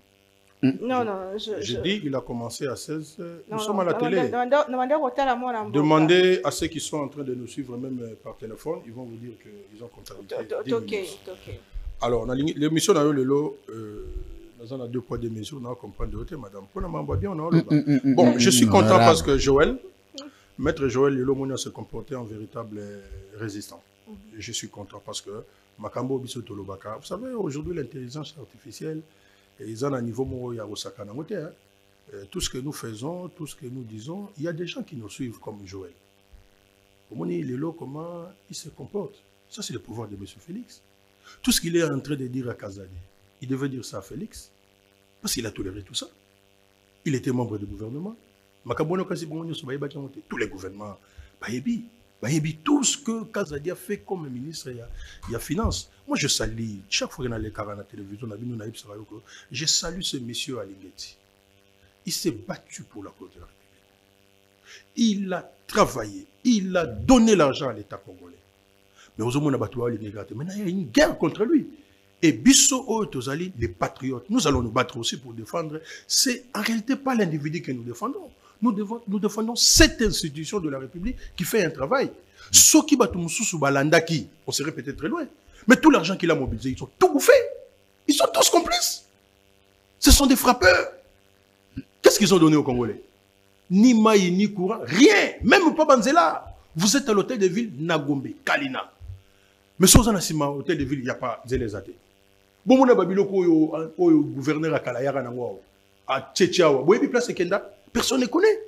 Non, je dis qu'il a commencé à 16. Nous sommes à la télé. Demandez à ceux qui sont en train de nous suivre, même par téléphone, ils vont vous dire qu'ils ont comptabilisé. Alors, l'émission dans le lot, nous avons 2 poids 2 mesures, nous comprenons de madame. Bon, je suis content parce que Joël, maître Joël Lelo Mouna se comportait en véritable résistant. Je suis content parce que Makambo Biso Tolobaka, vous savez, aujourd'hui, l'intelligence artificielle, et ils ont un niveau tout ce que nous faisons, tout ce que nous disons, il y a des gens qui nous suivent comme Joël. Comment il se comporte. Ça, c'est le pouvoir de M. Félix. Tout ce qu'il est en train de dire à Kazadi, il devait dire ça à Félix, parce qu'il a toléré tout ça. Il était membre du gouvernement. Tous les gouvernements, tout ce que Kazadi a fait comme ministre, il y a finance. Moi, je salue, chaque fois que dans les carans à la télévision, je salue ce monsieur à Linguetti. Il s'est battu pour la cause de la République. Il a travaillé, il a donné l'argent à l'État congolais. Mais aux hommes, maintenant, il y a une guerre contre lui. Et Bisso Otozali, les patriotes, nous allons nous battre aussi pour défendre. C'est en réalité pas l'individu que nous défendons. Nous défendons cette institution de la République qui fait un travail. Ceux qui battent Balandaki, on serait peut-être très loin. Mais tout l'argent qu'il a mobilisé, ils sont tout bouffés. Ils sont tous complices. Ce sont des frappeurs. Qu'est-ce qu'ils ont donné aux Congolais? Ni maï, ni courant, rien. Même pas Banzela. Vous êtes à l'hôtel de ville Nagombe, Kalina. Mais si vous êtes à l'hôtel de ville, il n'y a pas Zélezate. Bon, mon ababiloko, au gouverneur à Kalayara, à Tchétchawa, personne ne connaît.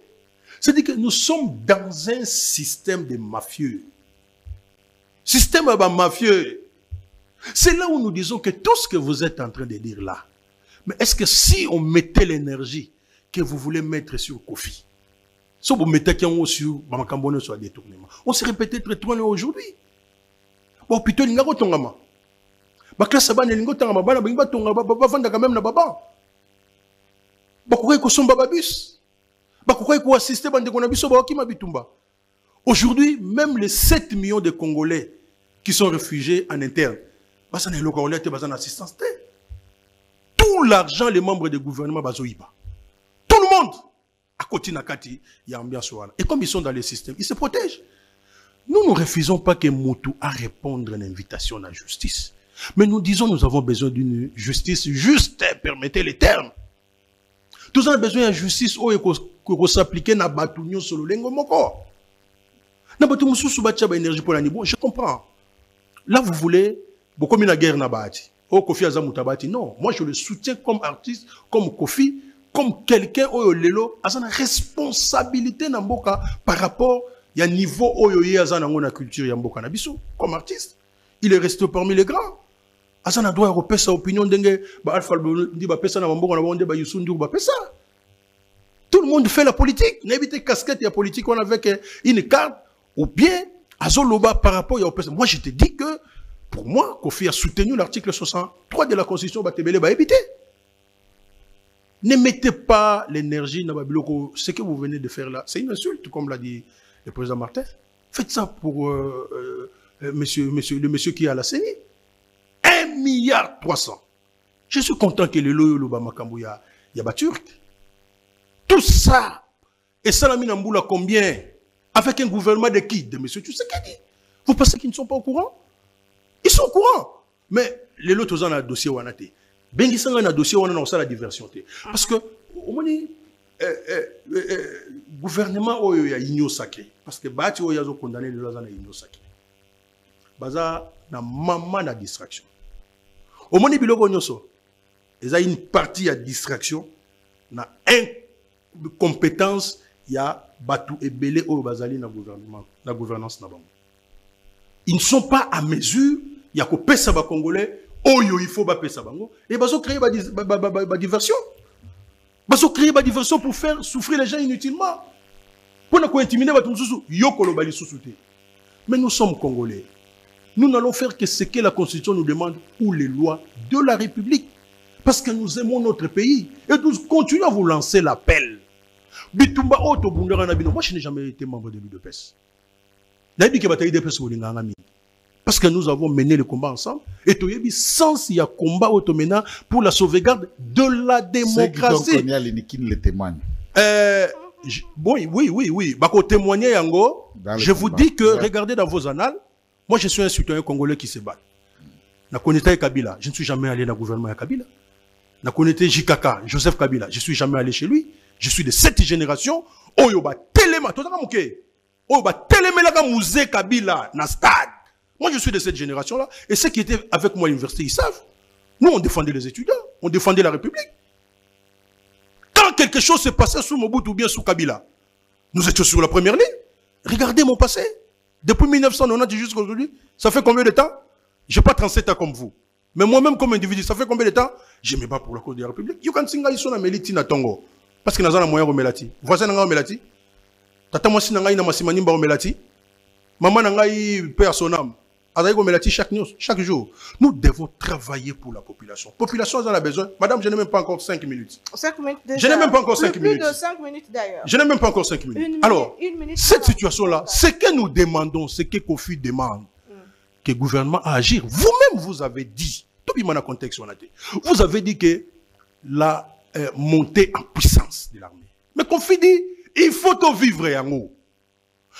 C'est-à-dire que nous sommes dans un système de mafieux. Système mafieux. C'est là où nous disons que tout ce que vous êtes en train de dire là, mais est-ce que si on mettait l'énergie que vous voulez mettre sur Kofi, si vous mettez quelqu'un sur Bamakambono sur un détournement, on serait peut-être trop loin aujourd'hui. Bon, plutôt, il n'y a pas de temps. La classe a il n'y a pas de temps. Il n'y a pas de temps. Aujourd'hui, même les 7 millions de Congolais qui sont réfugiés en interne, tout l'argent, les membres du gouvernement, tout le monde, à côté Nakati, il y a ambiance. Et comme ils sont dans le système, ils se protègent. Nous ne refusons pas que Moutou a répondre à l'invitation de la justice. Mais nous disons nous avons besoin d'une justice juste, permettez les termes. Nous avons besoin d'une justice qui s'applique à Batounion sur le lengo moko. Je comprends. Là, vous voulez, beaucoup de la guerre n'a pas. Oh, Kofi Azamutabati. Non, moi je le soutiens comme artiste, comme Kofi, comme quelqu'un oh lelo a une responsabilité na mboka par rapport il y a niveau oh yo azana ngona culture ya mboka na biso comme artiste. Il est resté parmi les grands. Azana doit repérer sa opinion d'enge ba Alpha dit ba pesa na mboka na bonde ba Yusundu ba pesa. Tout le monde fait la politique. N'évitez casquette la politique on avec une carte ou bien azoloba par rapport au pesa. Moi je te dis que pour moi Kofi a soutenu l'article 63 de la Constitution Batebele ba éviter. Ne mettez pas l'énergie dans Babiloko. Ce que vous venez de faire là, c'est une insulte, comme l'a dit le président Martin. Faites ça pour le monsieur qui est à la CENI. 1,3 milliard. Je suis content que le loyo l'Obama Kambouya y a Baturk. Tout ça, et ça l'a mis en boule combien? Avec un gouvernement de qui? De monsieur Tshisekedi. Vous pensez qu'ils ne sont pas au courant? Ils sont au courant. Mais les lots ont un dossier Wanate. Ben qui un dossier on a la diversion parce que au moins gouvernement oyo ya igno sacré parce que bati oyo yazo condamné les gens na igno sacré baza na mama na distraction au moins biloko nyoso ils a une partie à distraction na incompétence ya batu ebele oyo bazali na gouvernement na gouvernance na bango ils ne sont pas à mesure ya ko pesa ba congolais. Oh, il faut pas ça bango. Et baso créer ba diversion. Baso créer ba diversion pour faire souffrir les gens inutilement. Pour ne pas intimider ba tumsusu, yoko lo bali susute. Mais nous sommes congolais. Nous n'allons faire que ce que la Constitution nous demande ou les lois de la République. Parce que nous aimons notre pays. Et nous continuons à vous lancer l'appel. Bitumba Oto Bundera Nabino. Moi, je n'ai jamais été membre de l'UDPS. D'ailleurs, parce que nous avons mené le combat ensemble. Et tu as vu sans il y a combat automena pour la sauvegarde de la démocratie. Ceux qui le témoignent. Oui. Bako témoigner yango. Je vous dis que regardez dans vos annales. Moi, je suis un citoyen congolais qui se bat. Na connaître Kabila. Je ne suis jamais allé dans le gouvernement de Kabila. Na connaître JKK, Joseph Kabila. Je ne suis jamais allé chez lui. Je suis de cette génération. Oyoba Telema. Tout ça Oyoba Telema la musée Kabila na stade. Moi, je suis de cette génération-là. Et ceux qui étaient avec moi à l'université, ils savent. Nous, on défendait les étudiants. On défendait la République. Quand quelque chose s'est passé sous Mobutu ou bien sous Kabila, nous étions sur la première ligne. Regardez mon passé. Depuis 1990 jusqu'à aujourd'hui, ça fait combien de temps? Je n'ai pas 37 ans comme vous. Mais moi-même, comme individu, ça fait combien de temps? Je me bats pour la cause de la République. You can sing na meliti na tongo. Parce que nous avons un moyen de melati. Voisin n'a melati. Tata moi si n'a na masimani ba melati. Maman n'a paix à son âme. Chaque jour, nous devons travailler pour la population. La population en a besoin. Madame, je n'ai même pas encore 5 minutes. 5 minutes déjà. Je n'ai même pas encore 5 minutes. Plus de 5 minutes d'ailleurs. Je n'ai même pas encore 5 minutes. Alors, cette situation-là, ce que nous demandons, ce que Kofi demande, que le gouvernement a agir. Vous-même, vous avez dit, vous avez dit que la montée en puissance de l'armée. Mais Kofi dit, il faut tout vivre en haut.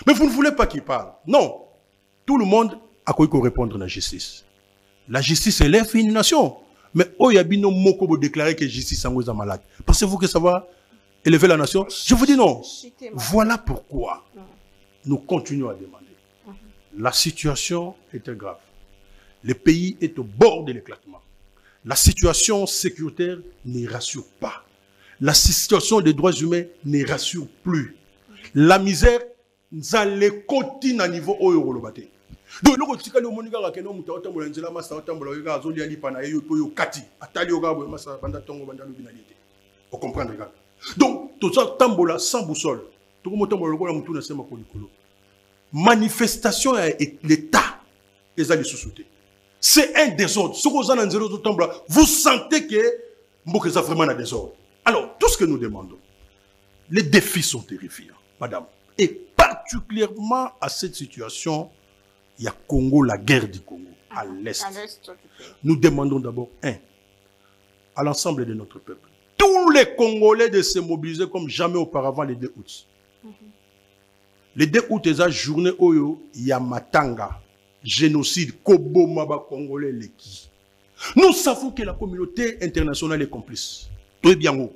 Mais vous ne voulez pas qu'il parle. Non. Tout le monde a quoi répondre à la justice. La justice élève une nation. Mais Oyabino Moko vous déclarer que la justice est malade. Pensez-vous que ça va élever la nation? Je vous dis non. Voilà pourquoi nous continuons à demander. La situation est grave. Le pays est au bord de l'éclatement. La situation sécuritaire ne rassure pas. La situation des droits humains ne rassure plus. La misère, nous allons continuer à niveau Oyolobate. Donc, le retour au monde que nous avons fait, nous avons fait vous comprenez? Donc, tout ça, tambola sans boussole. Tout le monde manifestation et l'État est allé sous-souter. C'est un désordre. Vous sentez que c'est vraiment un désordre. Alors, tout ce que nous demandons, les défis sont terrifiants, madame. Et particulièrement à cette situation, il y a Congo, la guerre du Congo, à l'Est. Nous demandons d'abord, à l'ensemble de notre peuple, tous les Congolais de se mobiliser comme jamais auparavant les 2 août. Les 2 août, c'est la journée où il y a Matanga, génocide, Kobo Maba Congolais, Leki. Nous savons que la communauté internationale est complice. Très bien.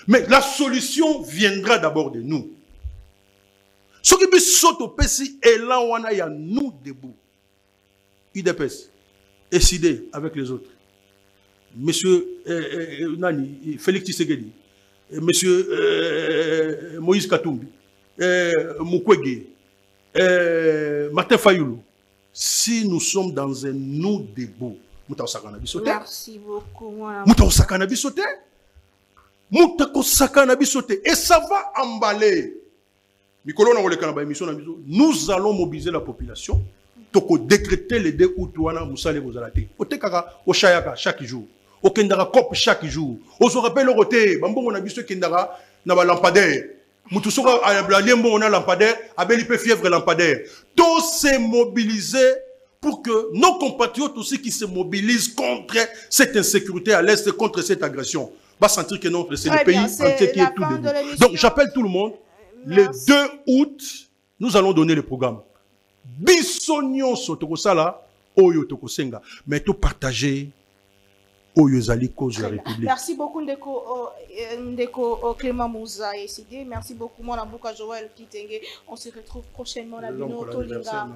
Mais la solution viendra d'abord de nous. Ce qui est au PSI et là, on a nous debout. UDPS. SID avec les autres. Monsieur Nani, Félix Tshisekedi, Monsieur Moïse Katumbi, Mukwege, Martin Fayoulou, si nous sommes dans un nous debout, merci beaucoup. Et ça va emballer. Nous allons mobiliser la population pour décréter les 2 août chaque jour. Au Kendara Cop chaque jour. On se rappelle le roté. Bambo on a vu ce Kendara n'a pas lampadaire. Moutousora a liembo on a lampadaire. Abeli peut fièvre lampadaire. Tous se mobiliser pour que nos compatriotes aussi qui se mobilisent contre cette insécurité à l'Est, contre cette agression, va sentir que non, c'est le pays entier qui est tout debout. Donc j'appelle tout le monde. Le 2 août, nous allons donner le programme. Bissonion Sotokosala, Oyo Tokosenga. Mais tout partager. Merci beaucoup Ndeko Clément Mouza et SID. Merci beaucoup mon Ambouka Joël Kitenge. On se retrouve prochainement à Bino Tolinga.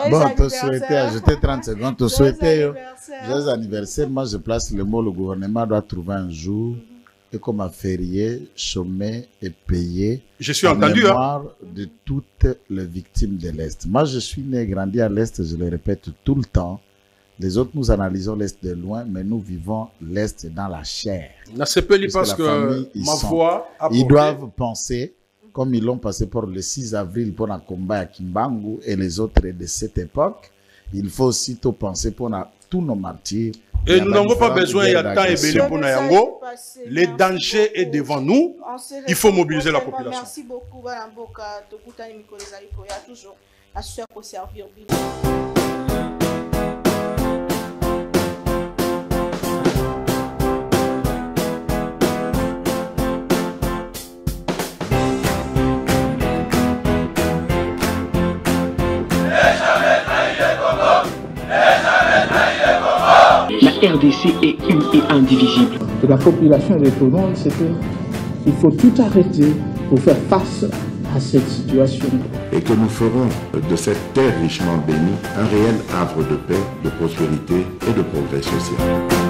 Bon, tu souhaitais ajouter 30 secondes. Tu souhaitais joyeux anniversaire. Moi, je place le mot, le gouvernement doit trouver un jour et comme un férié, chômé et payé. Je suis entendu. Mémoire de toutes les victimes de l'Est. Moi, je suis né et grandi à l'Est, je le répète tout le temps. Les autres, nous analysons l'Est de loin, mais nous vivons l'Est dans la chair. Parce que ma voix ils doivent penser, comme ils l'ont passé pour le 6 avril pour un combat à Kimbangu et les autres de cette époque, il faut aussi tout penser pour tous nos martyrs. Et nous n'avons pas besoin, il y a temps et belé pour Nayango. Le danger est devant nous. Il faut mobiliser la population. Merci beaucoup, Balamboka. Tokutani Mikolezariko. Il y a toujours la sueur pour servir. La RDC est une et indivisible. Et la population de tout le monde, c'est qu'il faut tout arrêter pour faire face à cette situation. Et que nous ferons de cette terre richement bénie un réel havre de paix, de prospérité et de progrès social.